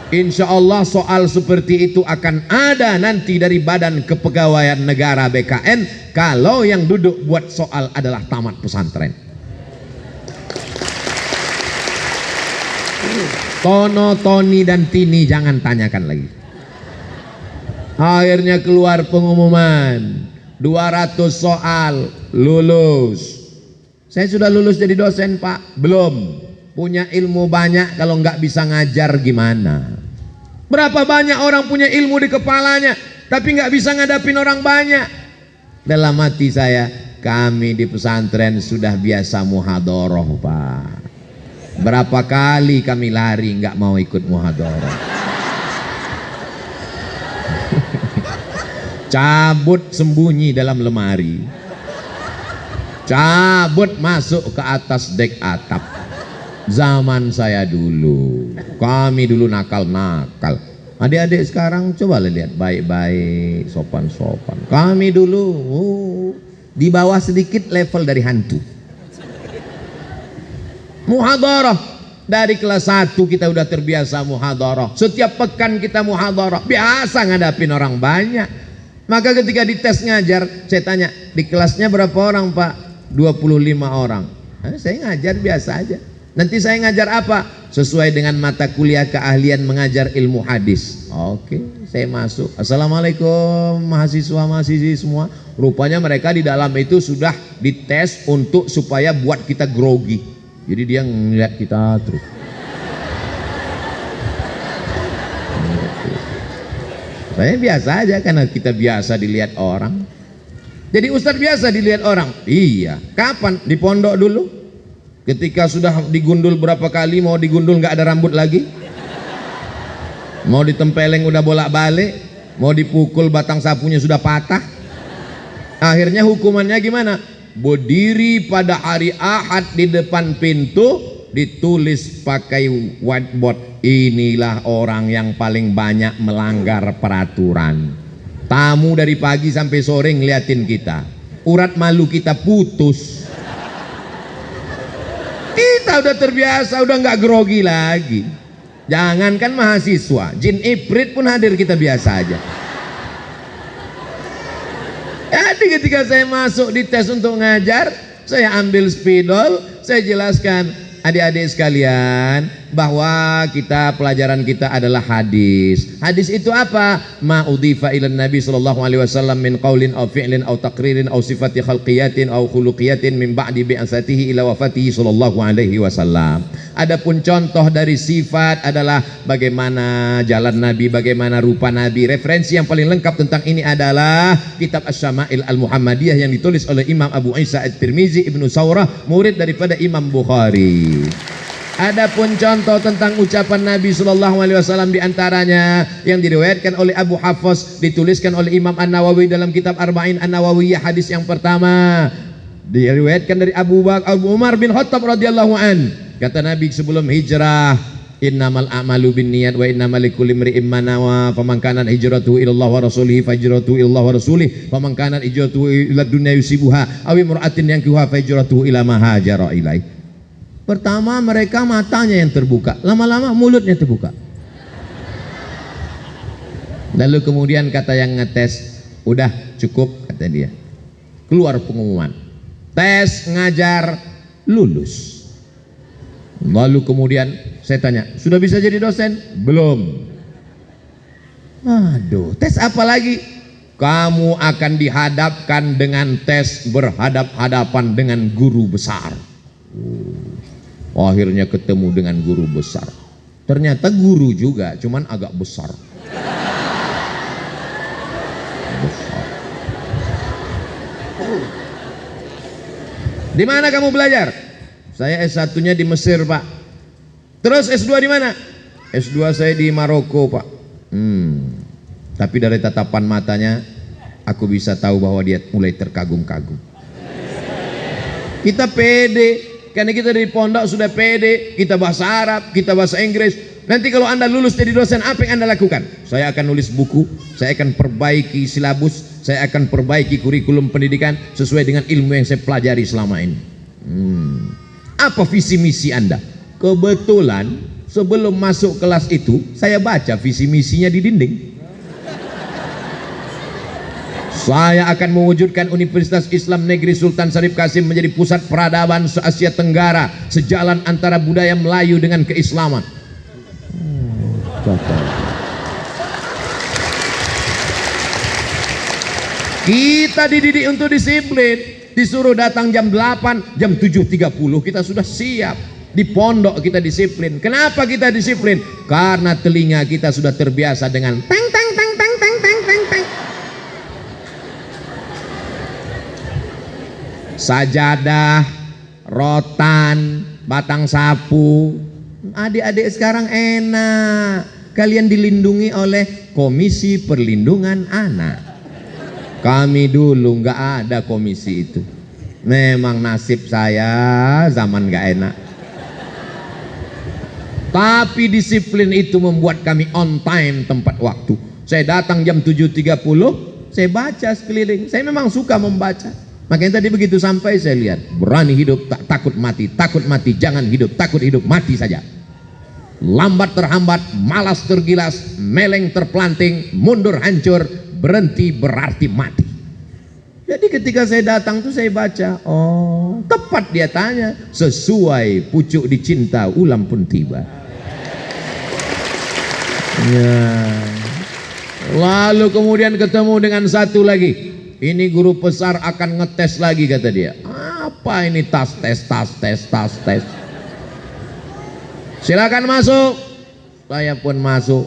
Insya Allah soal seperti itu akan ada nanti dari Badan Kepegawaian Negara BKN kalau yang duduk buat soal adalah tamat pesantren. Tono, Toni dan Tini jangan tanyakan lagi. Akhirnya keluar pengumuman 200 soal lulus. Saya sudah lulus jadi dosen Pak? Belum. Punya ilmu banyak, kalau nggak bisa ngajar gimana? Berapa banyak orang punya ilmu di kepalanya tapi nggak bisa ngadapin orang banyak. Dalam hati saya, kami di pesantren sudah biasa muhadoroh Pak. Berapa kali kami lari nggak mau ikut muhadharah. Cabut sembunyi dalam lemari, cabut masuk ke atas dek atap. Zaman saya dulu, kami dulu nakal-nakal. Adik-adik sekarang coba lihat baik-baik, sopan-sopan. Kami dulu di bawah sedikit level dari hantu. Muhadharah dari kelas 1 kita udah terbiasa muhadharah. Setiap pekan kita muhadharah, biasa ngadapin orang banyak. Maka ketika dites ngajar, saya tanya, di kelasnya berapa orang Pak? 25 orang. Saya ngajar biasa aja. Nanti saya ngajar apa? Sesuai dengan mata kuliah keahlian mengajar ilmu hadis. Oke, saya masuk. Assalamualaikum mahasiswa-mahasiswi semua. Rupanya mereka di dalam itu sudah dites untuk supaya buat kita grogi. Jadi dia ngeliat kita terus. Saya biasa aja karena kita biasa dilihat orang. Jadi Ustadz biasa dilihat orang. Iya. Kapan? Di pondok dulu. Ketika sudah digundul berapa kali, mau digundul nggak ada rambut lagi. Mau ditempeleng udah bolak-balik. Mau dipukul batang sapunya sudah patah. Akhirnya hukumannya gimana? Berdiri pada hari Ahad di depan pintu, ditulis pakai whiteboard, inilah orang yang paling banyak melanggar peraturan. Tamu dari pagi sampai sore ngeliatin kita, urat malu kita putus. Kita udah terbiasa, udah nggak grogi lagi. Jangankan mahasiswa, jin ifrit pun hadir kita biasa aja. Jadi ketika saya masuk di tes untuk ngajar, saya ambil spidol, saya jelaskan adik-adik sekalian bahwa pelajaran kita adalah hadis. Hadis itu apa? Ma udhifa ilan Nabi sallallahu alaihi wasallam min qaulin aw fi'lin aw taqririn aw sifati khalqiyatin aw khuluqiyatin min ba'di bi'asatihi ila wafatihi sallallahu alaihi wasallam. Adapun contoh dari sifat adalah bagaimana jalan Nabi, bagaimana rupa Nabi. Referensi yang paling lengkap tentang ini adalah kitab Asy-Syama'il Al-Muhammadiyah yang ditulis oleh Imam Abu Isa At-Tirmizi Ibnu Saurah, murid daripada Imam Bukhari. Adapun contoh tentang ucapan Nabi Sallallahu Alaihi Wasallam diantaranya yang diriwayatkan oleh Abu Hafs, dituliskan oleh Imam An-Nawawi dalam kitab Arba'in An-Nawawiyah, hadis yang pertama diriwayatkan dari Abu Umar bin Khattab radhiyallahu an. Kata Nabi sebelum hijrah, innamal a'malu binniyat wa innamal likulli imri'in ma nawa, faman kanat hijratuhu ila Allah wa rasulihi fahijratuhu ila Allah wa rasulih, faman kanat hijratuhu ila dunya yusibuha aw imra'atin yankihuha fahijratuhu ila ma hajara ilaih. Pertama mereka matanya yang terbuka, lama-lama mulutnya terbuka. Lalu kemudian kata yang ngetes, udah cukup kata dia. Keluar pengumuman, tes ngajar lulus. Lalu kemudian saya tanya, sudah bisa jadi dosen? Belum. Aduh, tes apa lagi? Kamu akan dihadapkan dengan tes berhadap-hadapan dengan guru besar. Akhirnya ketemu dengan guru besar. Ternyata guru juga, cuman agak besar. Di mana kamu belajar? Saya S1-nya di Mesir, Pak. Terus S2 di mana? S2 saya di Maroko, Pak. Tapi dari tatapan matanya aku bisa tahu bahwa dia mulai terkagum-kagum. Kita pede, karena kita dari pondok sudah pede, kita bahasa Arab, kita bahasa Inggris. Nanti kalau Anda lulus jadi dosen, apa yang Anda lakukan? Saya akan nulis buku, saya akan perbaiki silabus, saya akan perbaiki kurikulum pendidikan sesuai dengan ilmu yang saya pelajari selama ini. Apa visi misi Anda? Kebetulan sebelum masuk kelas itu saya baca visi misinya di dinding. Saya akan mewujudkan Universitas Islam Negeri Sultan Syarif Kasim menjadi pusat peradaban se-Asia Tenggara, sejalan antara budaya Melayu dengan keislaman. Kita dididik untuk disiplin, disuruh datang jam 8, jam 7.30 kita sudah siap. Di pondok kita disiplin. Kenapa kita disiplin? Karena telinga kita sudah terbiasa dengan teng teng teng teng teng teng teng teng. Sajadah, rotan, batang sapu. Adik-adik sekarang enak. Kalian dilindungi oleh Komisi Perlindungan Anak. Kami dulu nggak ada komisi itu. Memang nasib saya zaman nggak enak. Tapi disiplin itu membuat kami on time tempat waktu. Saya datang jam 7.30, saya baca sekeliling. Saya memang suka membaca. Makanya tadi begitu sampai saya lihat, berani hidup tak takut mati, jangan hidup, takut hidup, mati saja. Lambat terhambat, malas tergilas, meleng terpelanting, mundur hancur, berhenti berarti mati. Jadi ketika saya datang tuh saya baca, oh tepat dia tanya, sesuai pucuk dicinta ulam pun tiba. Ya. Lalu kemudian ketemu dengan satu lagi. Ini guru besar akan ngetes lagi kata dia. Apa ini tas tes. Silakan masuk. Saya pun masuk.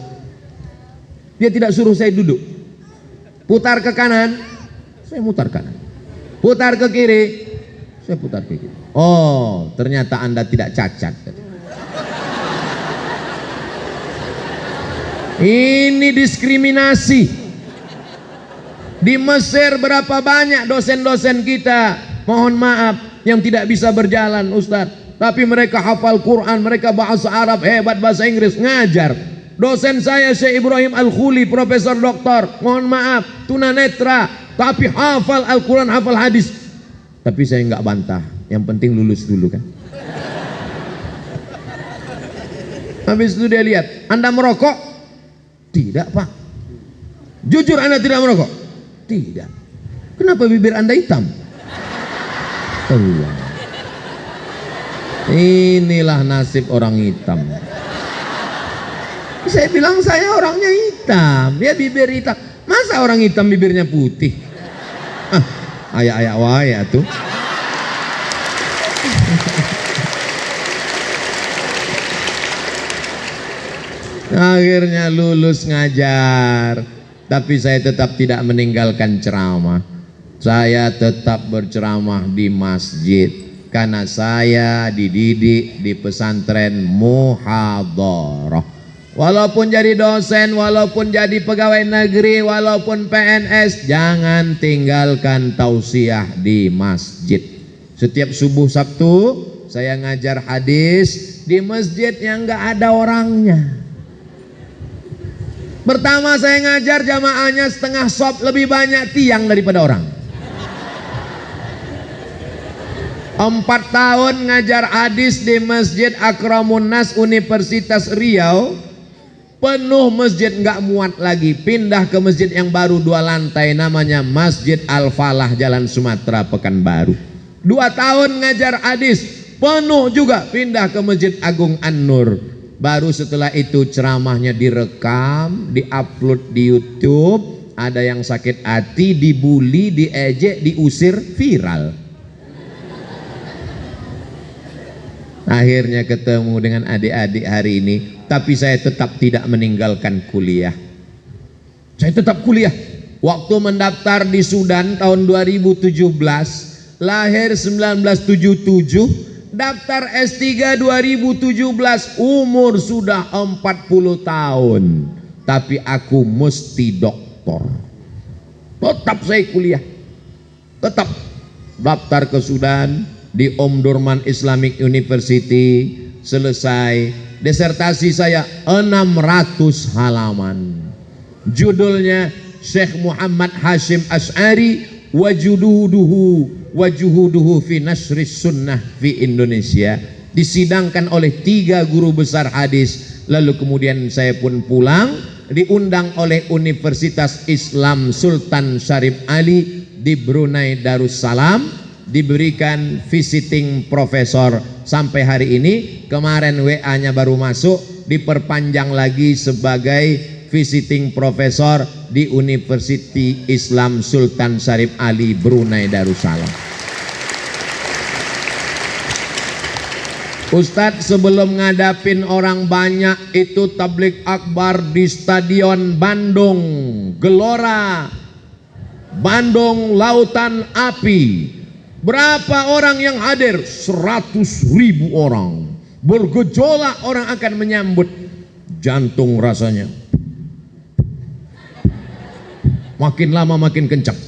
Dia tidak suruh saya duduk. Putar ke kanan, saya mutar kanan. Putar ke kiri, saya putar ke kiri. Oh, ternyata Anda tidak cacat. Ini diskriminasi. Di Mesir berapa banyak dosen-dosen kita, mohon maaf, yang tidak bisa berjalan Ustadz. Tapi mereka hafal Quran, mereka bahasa Arab, hebat bahasa Inggris, ngajar. Dosen saya Syekh Ibrahim Al-Khuli, Profesor Doktor, mohon maaf, tunanetra, tapi hafal Al-Quran, hafal hadis. Tapi saya nggak bantah, yang penting lulus dulu kan. Habis itu dia lihat, Anda merokok? Tidak Pak. Jujur Anda tidak merokok? Tidak. Kenapa bibir Anda hitam? Allah. Inilah nasib orang hitam. Saya bilang saya orangnya hitam, dia bibir hitam. Masa orang hitam bibirnya putih? Ayak-ayak wae tuh. Akhirnya lulus ngajar, tapi saya tetap tidak meninggalkan ceramah. Saya tetap berceramah di masjid karena saya dididik di pesantren muhadharah. Walaupun jadi dosen, walaupun jadi pegawai negeri, walaupun PNS, jangan tinggalkan tausiah di masjid. Setiap subuh Sabtu saya ngajar hadis di masjid yang nggak ada orangnya. Pertama saya ngajar jamaahnya setengah sop, lebih banyak tiang daripada orang. 4 tahun ngajar hadis di Masjid Akramun Nas Universitas Riau. Penuh masjid, nggak muat lagi, pindah ke masjid yang baru 2 lantai namanya Masjid Al-Falah Jalan Sumatera Pekanbaru. 2 tahun ngajar hadis penuh juga, pindah ke Masjid Agung An-Nur. Baru setelah itu ceramahnya direkam, diupload di YouTube. Ada yang sakit hati, dibully, diejek, diusir, viral. Akhirnya ketemu dengan adik-adik hari ini, tapi saya tetap tidak meninggalkan kuliah. Saya tetap kuliah. Waktu mendaftar di Sudan tahun 2017, lahir 1977, daftar S3 2017, umur sudah 40 tahun. Tapi aku mesti doktor. Tetap saya kuliah. Tetap daftar ke Sudan di Omdurman Islamic University, selesai. Desertasi saya 600 halaman. Judulnya Syekh Muhammad Hashim Asy'ari wajuhuduhu fi nasris sunnah fi Indonesia. Disidangkan oleh 3 guru besar hadis. Lalu kemudian saya pun pulang, diundang oleh Universitas Islam Sultan Syarif Ali di Brunei Darussalam, diberikan visiting profesor sampai hari ini. Kemarin WA-nya baru masuk, diperpanjang lagi sebagai visiting profesor di University Islam Sultan Syarif Ali Brunei Darussalam. Ustadz, sebelum ngadapin orang banyak itu tablik akbar di Stadion Bandung Gelora, Bandung Lautan Api. Berapa orang yang hadir? 100.000 orang. Bergejolak orang akan menyambut. Jantung rasanya makin lama makin kencang.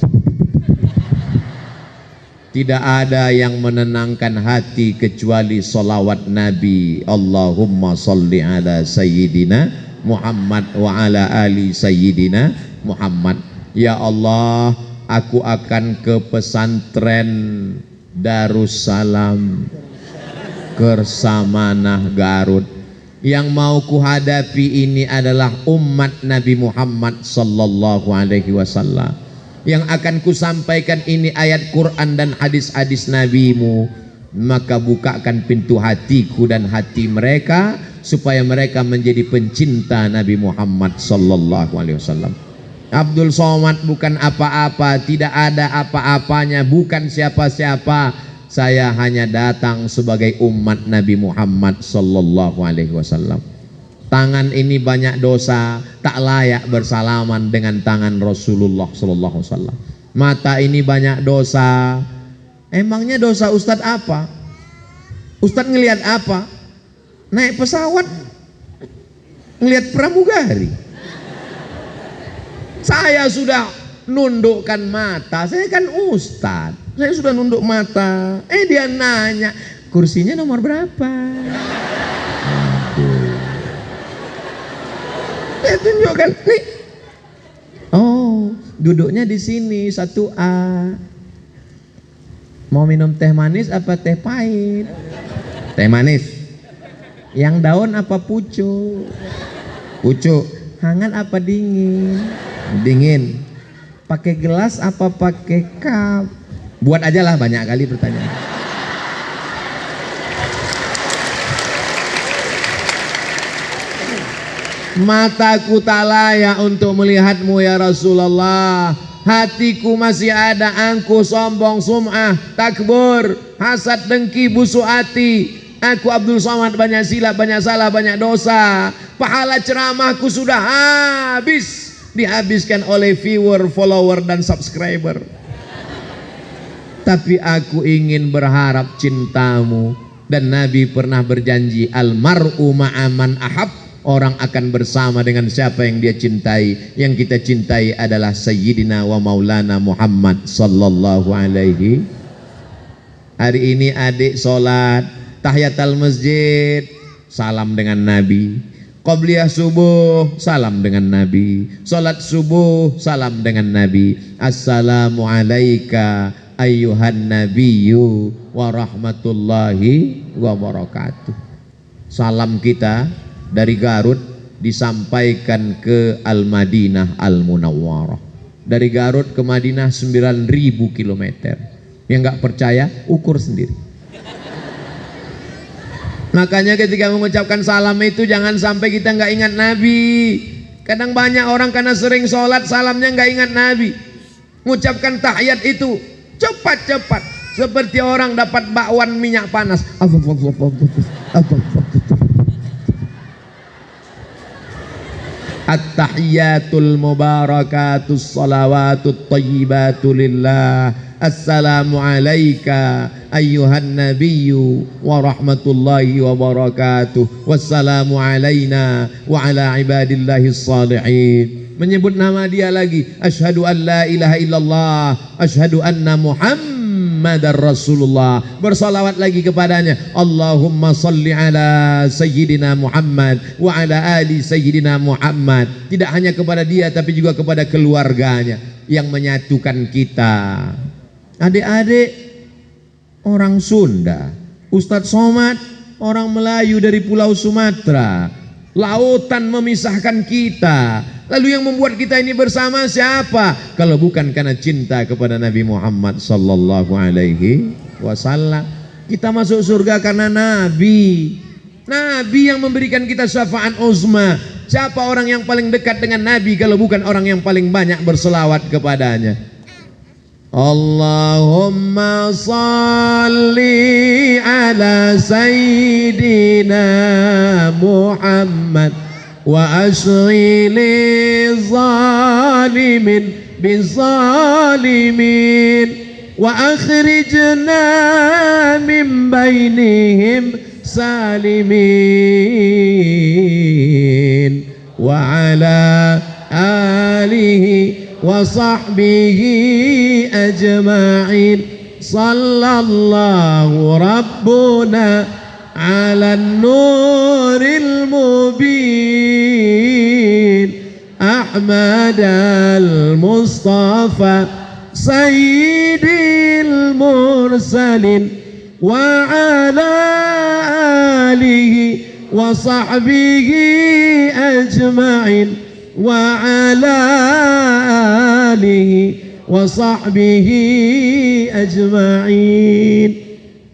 Tidak ada yang menenangkan hati kecuali salawat Nabi. Allahumma salli ala Sayyidina Muhammad wa ala ali Sayyidina Muhammad. Ya Allah, aku akan ke pesantren Darussalam Kersamanah Garut. Yang mau kuhadapi ini adalah umat Nabi Muhammad sallallahu alaihi wasallam. Yang akan kusampaikan ini ayat Quran dan hadis-hadis Nabimu. Maka bukakan pintu hatiku dan hati mereka supaya mereka menjadi pencinta Nabi Muhammad sallallahu alaihi wasallam. Abdul Somad bukan apa-apa, tidak ada apa-apanya, bukan siapa-siapa. Saya hanya datang sebagai umat Nabi Muhammad sallallahu alaihi wasallam. Tangan ini banyak dosa, tak layak bersalaman dengan tangan Rasulullah sallallahu alaihi wasallam. Mata ini banyak dosa. Emangnya dosa Ustadz apa? Ustadz ngelihat apa? Naik pesawat, ngelihat pramugari. Saya sudah nundukkan mata, saya kan Ustadz. Saya sudah nunduk mata. Dia nanya, kursinya nomor berapa? Saya tunjukkan nih. Oh, duduknya di sini 1A. Mau minum teh manis apa teh pahit? Teh manis. Yang daun apa pucuk? Pucuk. Hangat apa dingin? Dingin. Pakai gelas apa pakai cup? Buat aja lah, banyak kali pertanyaan. Mataku tak layak untuk melihatmu ya Rasulullah. Hatiku masih ada angkuh, sombong, sum'ah, takbur, hasad, dengki, busuk hati. Aku Abdul Somad banyak silap, banyak salah, banyak dosa. Pahala ceramahku sudah habis, dihabiskan oleh viewer, follower, dan subscriber. Tapi aku ingin berharap cintamu. Dan Nabi pernah berjanji, almar'u ma'aman ahab. Orang akan bersama dengan siapa yang dia cintai. Yang kita cintai adalah Sayyidina wa Maulana Muhammad sallallahu alaihi. Hari ini adik sholat tahiyatul masjid, salam dengan Nabi. Qobliyah subuh, salam dengan Nabi. Sholat subuh, salam dengan Nabi. Assalamu alayka ayyuhan nabiyyu wa rahmatullahi wa barakatuh. Salam kita dari Garut disampaikan ke Al-Madinah Al-Munawwarah. Dari Garut ke Madinah 9.000 km. Yang nggak percaya ukur sendiri. Makanya ketika mengucapkan salam itu jangan sampai kita nggak ingat Nabi. Kadang banyak orang karena sering sholat salamnya nggak ingat Nabi. Mengucapkan tahiyat itu cepat-cepat seperti orang dapat bakwan minyak panas. At-tahiyatul mubarakatus salawatut tayyibatu lillah. Assalamu alayka ayyuhan nabiyyu wa rahmatullahi wa barakatuh. Wassalamu alayna wa ala ibadillahis salihin. Menyebut nama dia lagi. Asyhadu an la ilaha illallah, asyhadu anna Muhammadar Rasulullah. Bersalawat lagi kepadanya. Allahumma salli ala Sayyidina Muhammad wa ala ali Sayyidina Muhammad. Tidak hanya kepada dia tapi juga kepada keluarganya yang menyatukan kita. Adik-adik orang Sunda, Ustadz Somad orang Melayu dari Pulau Sumatera. Lautan memisahkan kita. Lalu yang membuat kita ini bersama siapa? Kalau bukan karena cinta kepada Nabi Muhammad sallallahu alaihi wasallam. Kita masuk surga karena Nabi. Nabi yang memberikan kita syafaat uzma. Siapa orang yang paling dekat dengan Nabi kalau bukan orang yang paling banyak berselawat kepadanya? Allahumma salli ala Sayyidina Muhammad wa ashghili zalimin bizalimin wa akhrijna min bainihim salimin wa ala alihi wa sahbihi ajma'in. Sallallahu rabbuna ala nuril mubin Ahmad al-Mustafa sayyidil mursalin wa ala alihi wa sahbihi ajma'in wa ala alihi wa sahbihi ajma'in.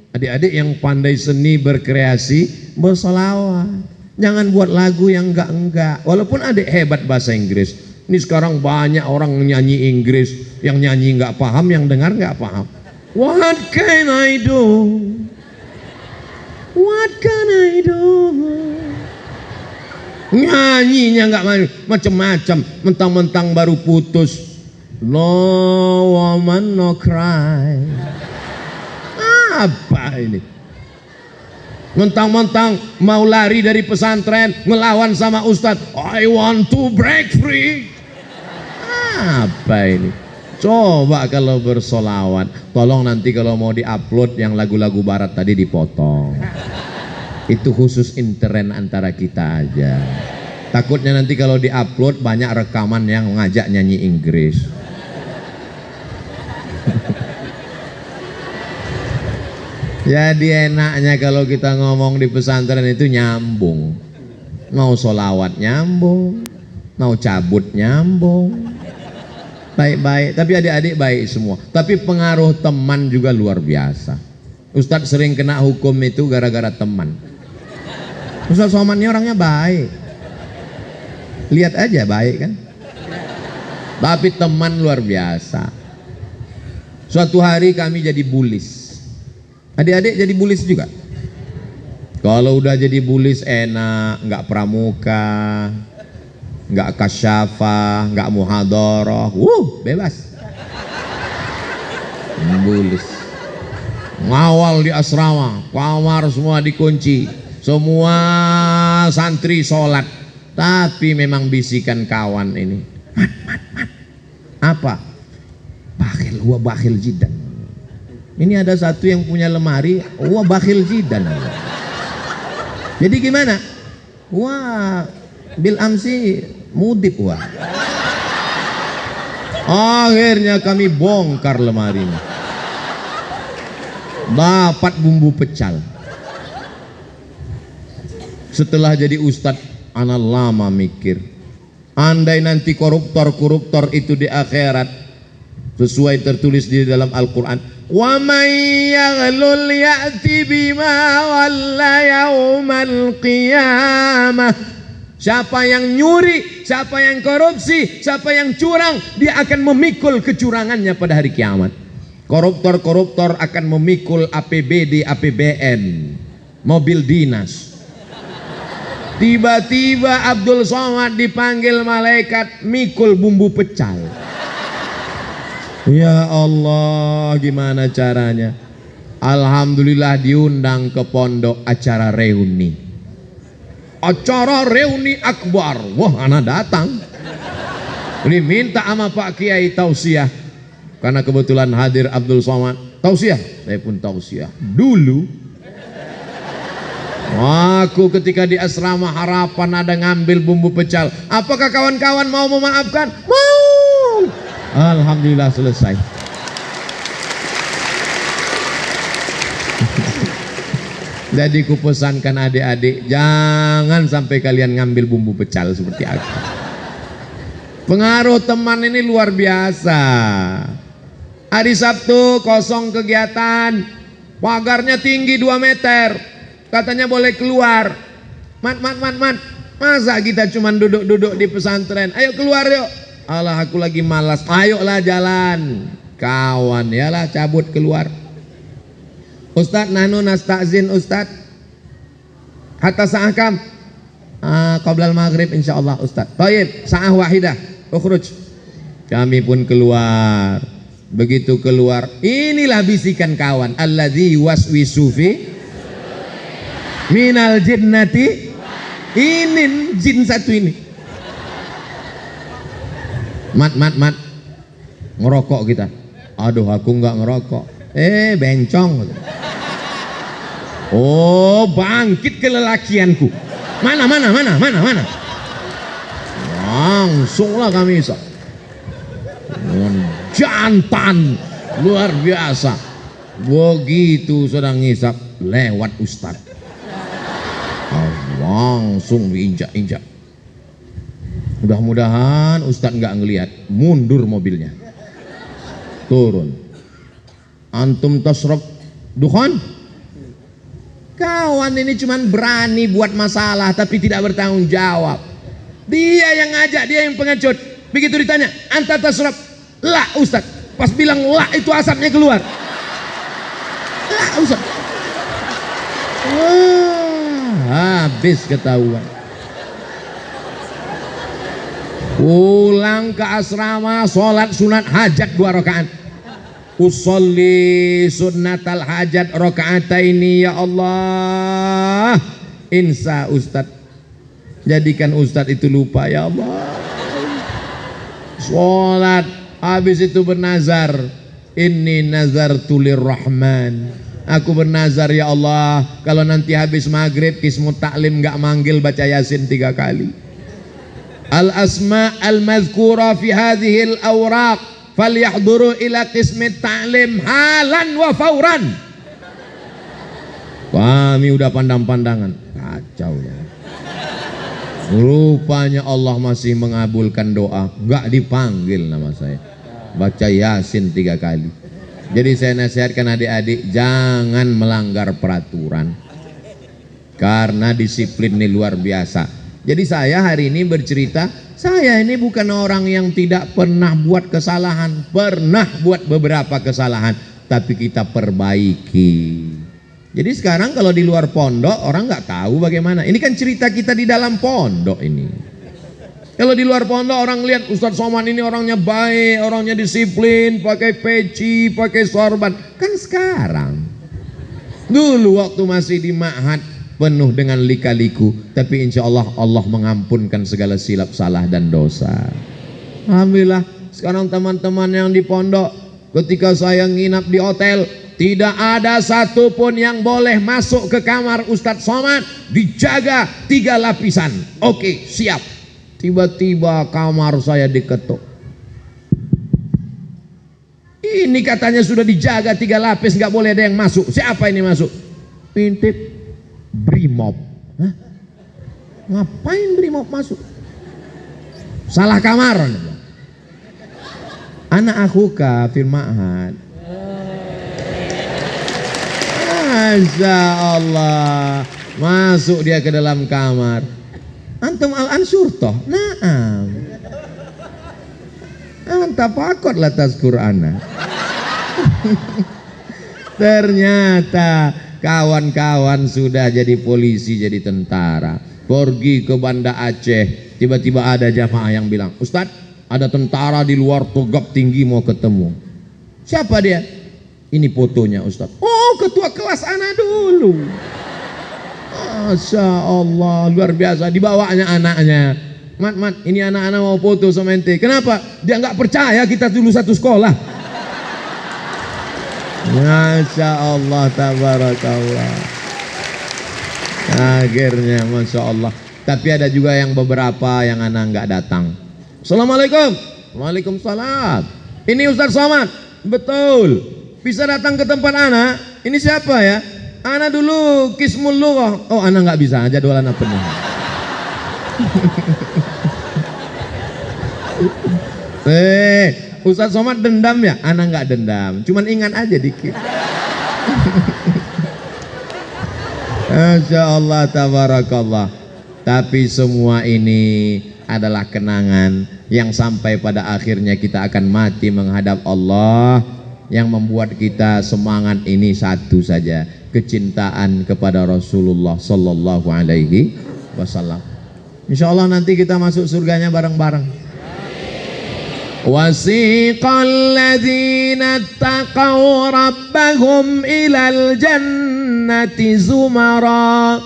Adik-adik yang pandai seni berkreasi berselawat. Jangan buat lagu yang enggak-enggak. Walaupun adik hebat bahasa Inggris. Ini sekarang banyak orang nyanyi Inggris, yang nyanyi enggak paham, yang dengar enggak paham. What can I do? What can I do? Nyanyinya enggak macam-macam, mentang-mentang baru putus. No woman no cry. Apa ini? Mentang-mentang mau lari dari pesantren, ngelawan sama ustadz. I want to break free. Apa ini? Coba kalau bersolawat. Tolong nanti kalau mau diupload yang lagu-lagu barat tadi dipotong. Itu khusus intern antara kita aja. Takutnya nanti kalau diupload banyak rekaman yang ngajak nyanyi Inggris. Jadi enaknya kalau kita ngomong di pesantren itu nyambung. Mau solawat nyambung, mau cabut nyambung. Baik-baik, tapi adik-adik baik semua. Tapi pengaruh teman juga luar biasa. Ustadz sering kena hukum itu gara-gara teman. Ustadz Somad ini orangnya baik. Lihat aja baik kan. Tapi teman luar biasa. Suatu hari kami jadi bulis. Adik-adik jadi bulis juga. Kalau udah jadi bulis enak, nggak pramuka, nggak kasyafah, nggak muhadharah, bebas. Bulis. Ngawal di asrama, kamar semua dikunci, semua santri sholat. Tapi memang bisikan kawan ini, mat. Apa? Bakhil, huwa bakhil jiddan. Ini ada satu yang punya lemari, wah bakhil jidan. Jadi gimana? Wah, bil amsi mudib wah. Akhirnya kami bongkar lemarinya. Dapat bumbu pecal. Setelah jadi ustadz, ana lama mikir. Andai nanti koruptor-koruptor itu di akhirat, sesuai tertulis di dalam Al-Quran, Wa may yaghlul ya'ti bima walla yaumal qiyamah. Siapa yang nyuri, siapa yang korupsi, siapa yang curang, dia akan memikul kecurangannya pada hari kiamat. Koruptor-koruptor akan memikul APBD, APBN, mobil dinas. Tiba-tiba Abdul Somad dipanggil malaikat mikul bumbu pecal. Ya Allah, gimana caranya? Alhamdulillah diundang ke pondok acara reuni. Acara reuni akbar. Wah, anak datang. Diminta sama Pak Kiai tausiah. Karena kebetulan hadir Abdul Somad. Tausiah, saya pun tausiah. Dulu aku ketika di asrama Harapan ada ngambil bumbu pecal. Apakah kawan-kawan mau memaafkan? Mau. Alhamdulillah selesai. Jadi kupesankan adik-adik, jangan sampai kalian ngambil bumbu pecal seperti aku. Pengaruh teman ini luar biasa. Hari Sabtu kosong kegiatan, pagarnya tinggi 2 meter, katanya boleh keluar. Mat, masa kita cuma duduk-duduk di pesantren? Ayo keluar yuk. Alah, aku lagi malas. Ayolah jalan. Kawan, yalah cabut keluar. Ustadz, nahnu nasta'zin Ustadz. Hatta sa'ahkam. Qoblal maghrib insyaallah Ustadz. Baik, sa'ah wahidah. Ukhruj. Kami pun keluar. Begitu keluar, inilah bisikan kawan. Alladzi waswisu fi minal jinnati. Ini jin satu ini. Mat, ngerokok kita. Aduh, aku nggak ngerokok. Bencong. Oh, bangkit kelelakianku. Mana. Langsunglah kami isap. Jantan luar biasa. Begitu sedang ngisap, lewat Ustadz. Langsung diinjak-injak. Mudah-mudahan Ustadz nggak ngelihat, mundur mobilnya, turun. Antum tasrab dukhan. Kawan ini cuman berani buat masalah tapi tidak bertanggung jawab. Dia yang ngajak, dia yang pengecut. Begitu ditanya, anta tasrab? Lah Ustadz. Pas bilang lah itu asapnya keluar. Lah Ustadz. Wah, habis ketahuan. Pulang ke asrama, sholat sunat hajat 2 rakaat. Usolli sunnatal hajat rakaataini ya Allah. Insa Ustadz, jadikan Ustadz itu lupa ya Allah. Sholat, habis itu bernazar. Inni nazartu lirrahman. Aku bernazar ya Allah, kalau nanti habis maghrib Kismu Taklim gak manggil baca Yasin 3 kali. Al-asma al-mazkura fi hadhil awraq falyahduru ila Kismi Taklim halan wa fauran. Kami udah pandang-pandangan, kacau ya. Rupanya Allah masih mengabulkan doa, gak dipanggil nama saya. Baca Yasin 3 kali. Jadi saya nasihatkan adik-adik, jangan melanggar peraturan, karena disiplin ini luar biasa. Jadi saya hari ini bercerita, saya ini bukan orang yang tidak pernah buat kesalahan, pernah buat beberapa kesalahan, tapi kita perbaiki. Jadi sekarang kalau di luar pondok orang nggak tahu bagaimana. Ini kan cerita kita di dalam pondok ini. Kalau di luar pondok orang lihat Ustadz Somad ini orangnya baik, orangnya disiplin, pakai peci, pakai sorban. Kan sekarang. Dulu waktu masih di ma'had penuh dengan lika-liku, tapi insya Allah Allah mengampunkan segala silap salah dan dosa. Alhamdulillah. Sekarang teman-teman yang di pondok, ketika saya nginap di hotel, tidak ada satupun yang boleh masuk ke kamar Ustadz Somad, dijaga 3 lapisan. Oke, siap. Tiba-tiba kamar saya diketuk. Ini katanya sudah dijaga 3 lapis, nggak boleh ada yang masuk. Siapa ini masuk? Pintip Brimob. Hah? Ngapain Brimob masuk? Salah kamar. Anak akhuka fil ma'had. Masya Allah. Masuk dia ke dalam kamar. Antum al-ansur toh? Naam. Anta pakot latas Qur'ana. Ternyata kawan-kawan sudah jadi polisi, jadi tentara. Pergi ke Banda Aceh, tiba-tiba ada jamaah yang bilang, Ustadz, ada tentara di luar Togab Tinggi mau ketemu. Siapa dia? Ini fotonya Ustadz. Oh, ketua kelas anak dulu. Masya Allah, luar biasa. Dibawanya anaknya. Mat, ini anak-anak mau foto sama ente. Kenapa? Dia nggak percaya kita dulu satu sekolah. Masya Allah, tabarakallah. Akhirnya Masya Allah. Tapi ada juga yang beberapa yang anak nggak datang. Assalamualaikum. Waalaikumsalam. Ini Ustaz Somad. Betul. Bisa datang ke tempat anak. Ini siapa ya? Anak dulu Kismul Lughah. Oh, anak nggak bisa, jadwal anak penuh. Ustaz Somad dendam ya? Anak nggak dendam, cuman ingat aja dikit. Masya Allah, tabarakallah. Tapi semua ini adalah kenangan yang sampai pada akhirnya kita akan mati menghadap Allah. Yang membuat kita semangat ini satu saja, kecintaan kepada Rasulullah Sallallahu Alaihi Wasallam. Insya Allah nanti kita masuk surganya bareng-bareng. Wasiqal ladzina taqaw rabbahum ilal jannati zumara.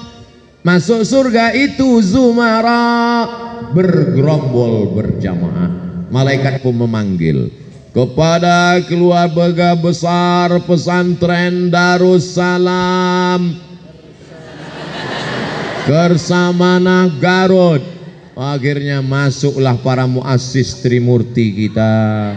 Masuk surga itu zumara, bergerombol berjamaah. Malaikat pun memanggil kepada keluarga besar pesantren Darussalam Kersamana Garut. Akhirnya masuklah para muassis Trimurti kita.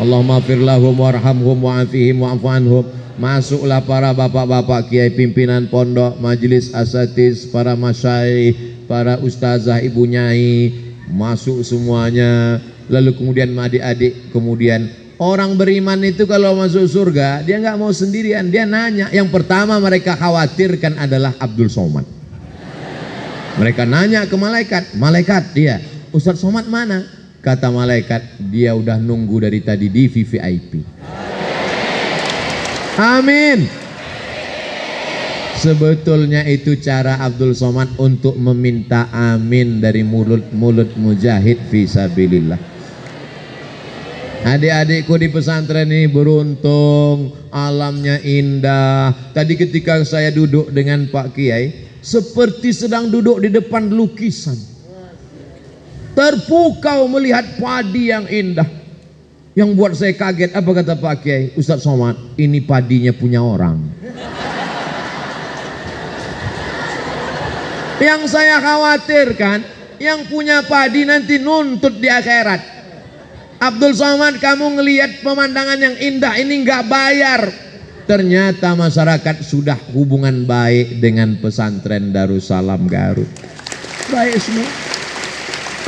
Allahumma fir lahum warhamhum wa'afihim wa'fu anhum. Masuklah para bapak-bapak kiai pimpinan pondok, majelis asatiz, para masyayikh, para ustazah, ibu nyai, masuk semuanya. Lalu kemudian adik-adik, kemudian orang beriman itu kalau masuk surga dia nggak mau sendirian, dia nanya. Yang pertama mereka khawatirkan adalah Abdul Somad. Mereka nanya ke malaikat, malaikat dia, Ustadz Somad mana? Kata malaikat, dia udah nunggu dari tadi di VVIP. Amin. Sebetulnya itu cara Abdul Somad untuk meminta amin dari mulut-mulut mujahid fisabilillah. Adik-adikku di pesantren ini beruntung, alamnya indah. Tadi ketika saya duduk dengan Pak Kiai, seperti sedang duduk di depan lukisan. Terpukau melihat padi yang indah. Yang buat saya kaget, apa kata Pak Kiai? Ustadz Somad, ini padinya punya orang. Yang saya khawatirkan, yang punya padi nanti nuntut di akhirat. Abdul Somad, kamu ngelihat pemandangan yang indah ini nggak bayar. Ternyata masyarakat sudah hubungan baik dengan pesantren Darussalam Garut. Baik semua.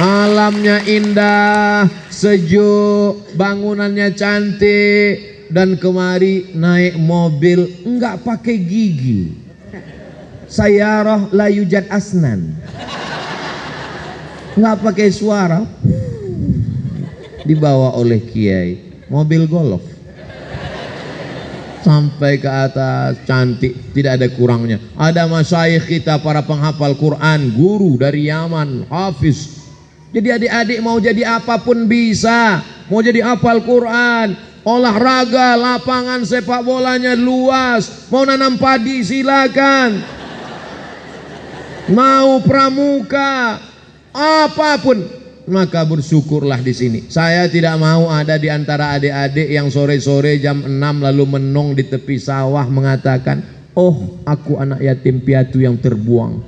Alamnya indah, sejuk, bangunannya cantik, dan kemari naik mobil nggak pakai gigi. Sayyarah la yujad asnan. Nggak pakai suara. Dibawa oleh kiai, mobil golf sampai ke atas, cantik, tidak ada kurangnya. Ada masyayikh kita, para penghafal Quran, guru dari Yaman, hafiz. Jadi adik-adik mau jadi apapun bisa, mau jadi hafal Quran, olahraga, lapangan sepak bolanya luas, mau nanam padi silakan, mau pramuka, apapun. Maka bersyukurlah di sini. Saya tidak mau ada di antara adik-adik yang sore-sore jam 6 lalu menong di tepi sawah mengatakan, "Oh, aku anak yatim piatu yang terbuang."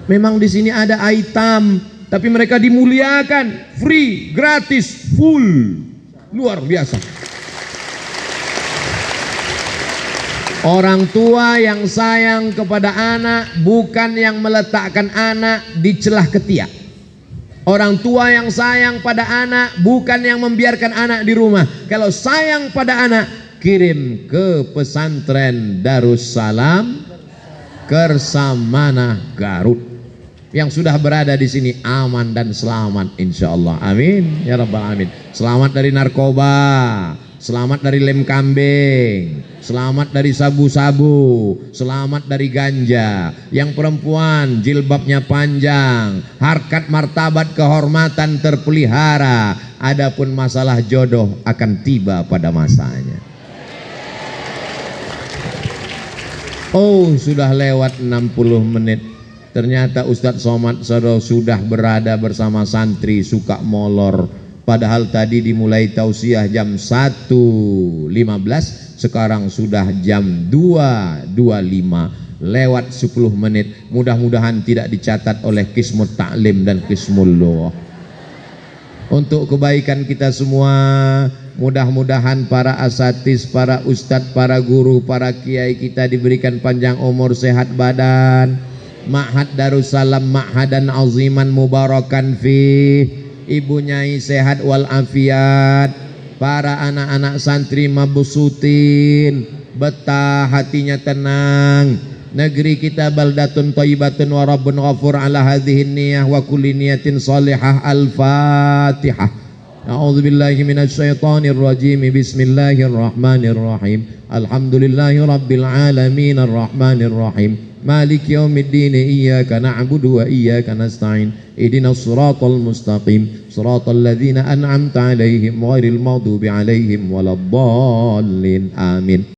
Memang di sini ada aitam, tapi mereka dimuliakan, free, gratis, full. Luar biasa. Orang tua yang sayang kepada anak bukan yang meletakkan anak di celah ketiak. Orang tua yang sayang pada anak bukan yang membiarkan anak di rumah. Kalau sayang pada anak, kirim ke pesantren Darussalam Kersamana Garut. Yang sudah berada di sini aman dan selamat insyaallah. Amin ya rabbal alamin. Selamat dari narkoba, selamat dari lem kambing, selamat dari sabu-sabu, selamat dari ganja. Yang perempuan jilbabnya panjang, harkat martabat kehormatan terpelihara. Adapun masalah jodoh akan tiba pada masanya. Oh, sudah lewat 60 menit. Ternyata Ustadz Somad Sodo sudah berada bersama santri suka molor. Padahal tadi dimulai tausiah jam 1.15, sekarang sudah jam 2.25, lewat 10 menit. Mudah-mudahan tidak dicatat oleh Qismut Ta'lim dan Qismul Lughah. Untuk kebaikan kita semua, mudah-mudahan para asatiz, para ustadz, para guru, para kiai kita diberikan panjang umur, sehat badan. Ma'had Darussalam ma'hadan aziman mubarakan fi. Ibu Nyai sehat walafiat. Para anak-anak santri mabusutin, betah hatinya tenang. Negeri kita baldatun thayyibatun wa rabbun ghafur ala hadhihi niyah wa kulli niyatin salihah. Al-Fatihah. A'udzu billahi minasyaitonir rajim. Bismillahirrahmanirrahim. Alhamdulillahi rabbil alamin arrahmanir rahim. Malik yaumiddin, iyyaka na'budu wa iyyaka nasta'in. Ihdinas siratal mustaqim, siratal ladzina an'amta 'alaihim ghairil maghdubi 'alaihim waladdallin. Amin.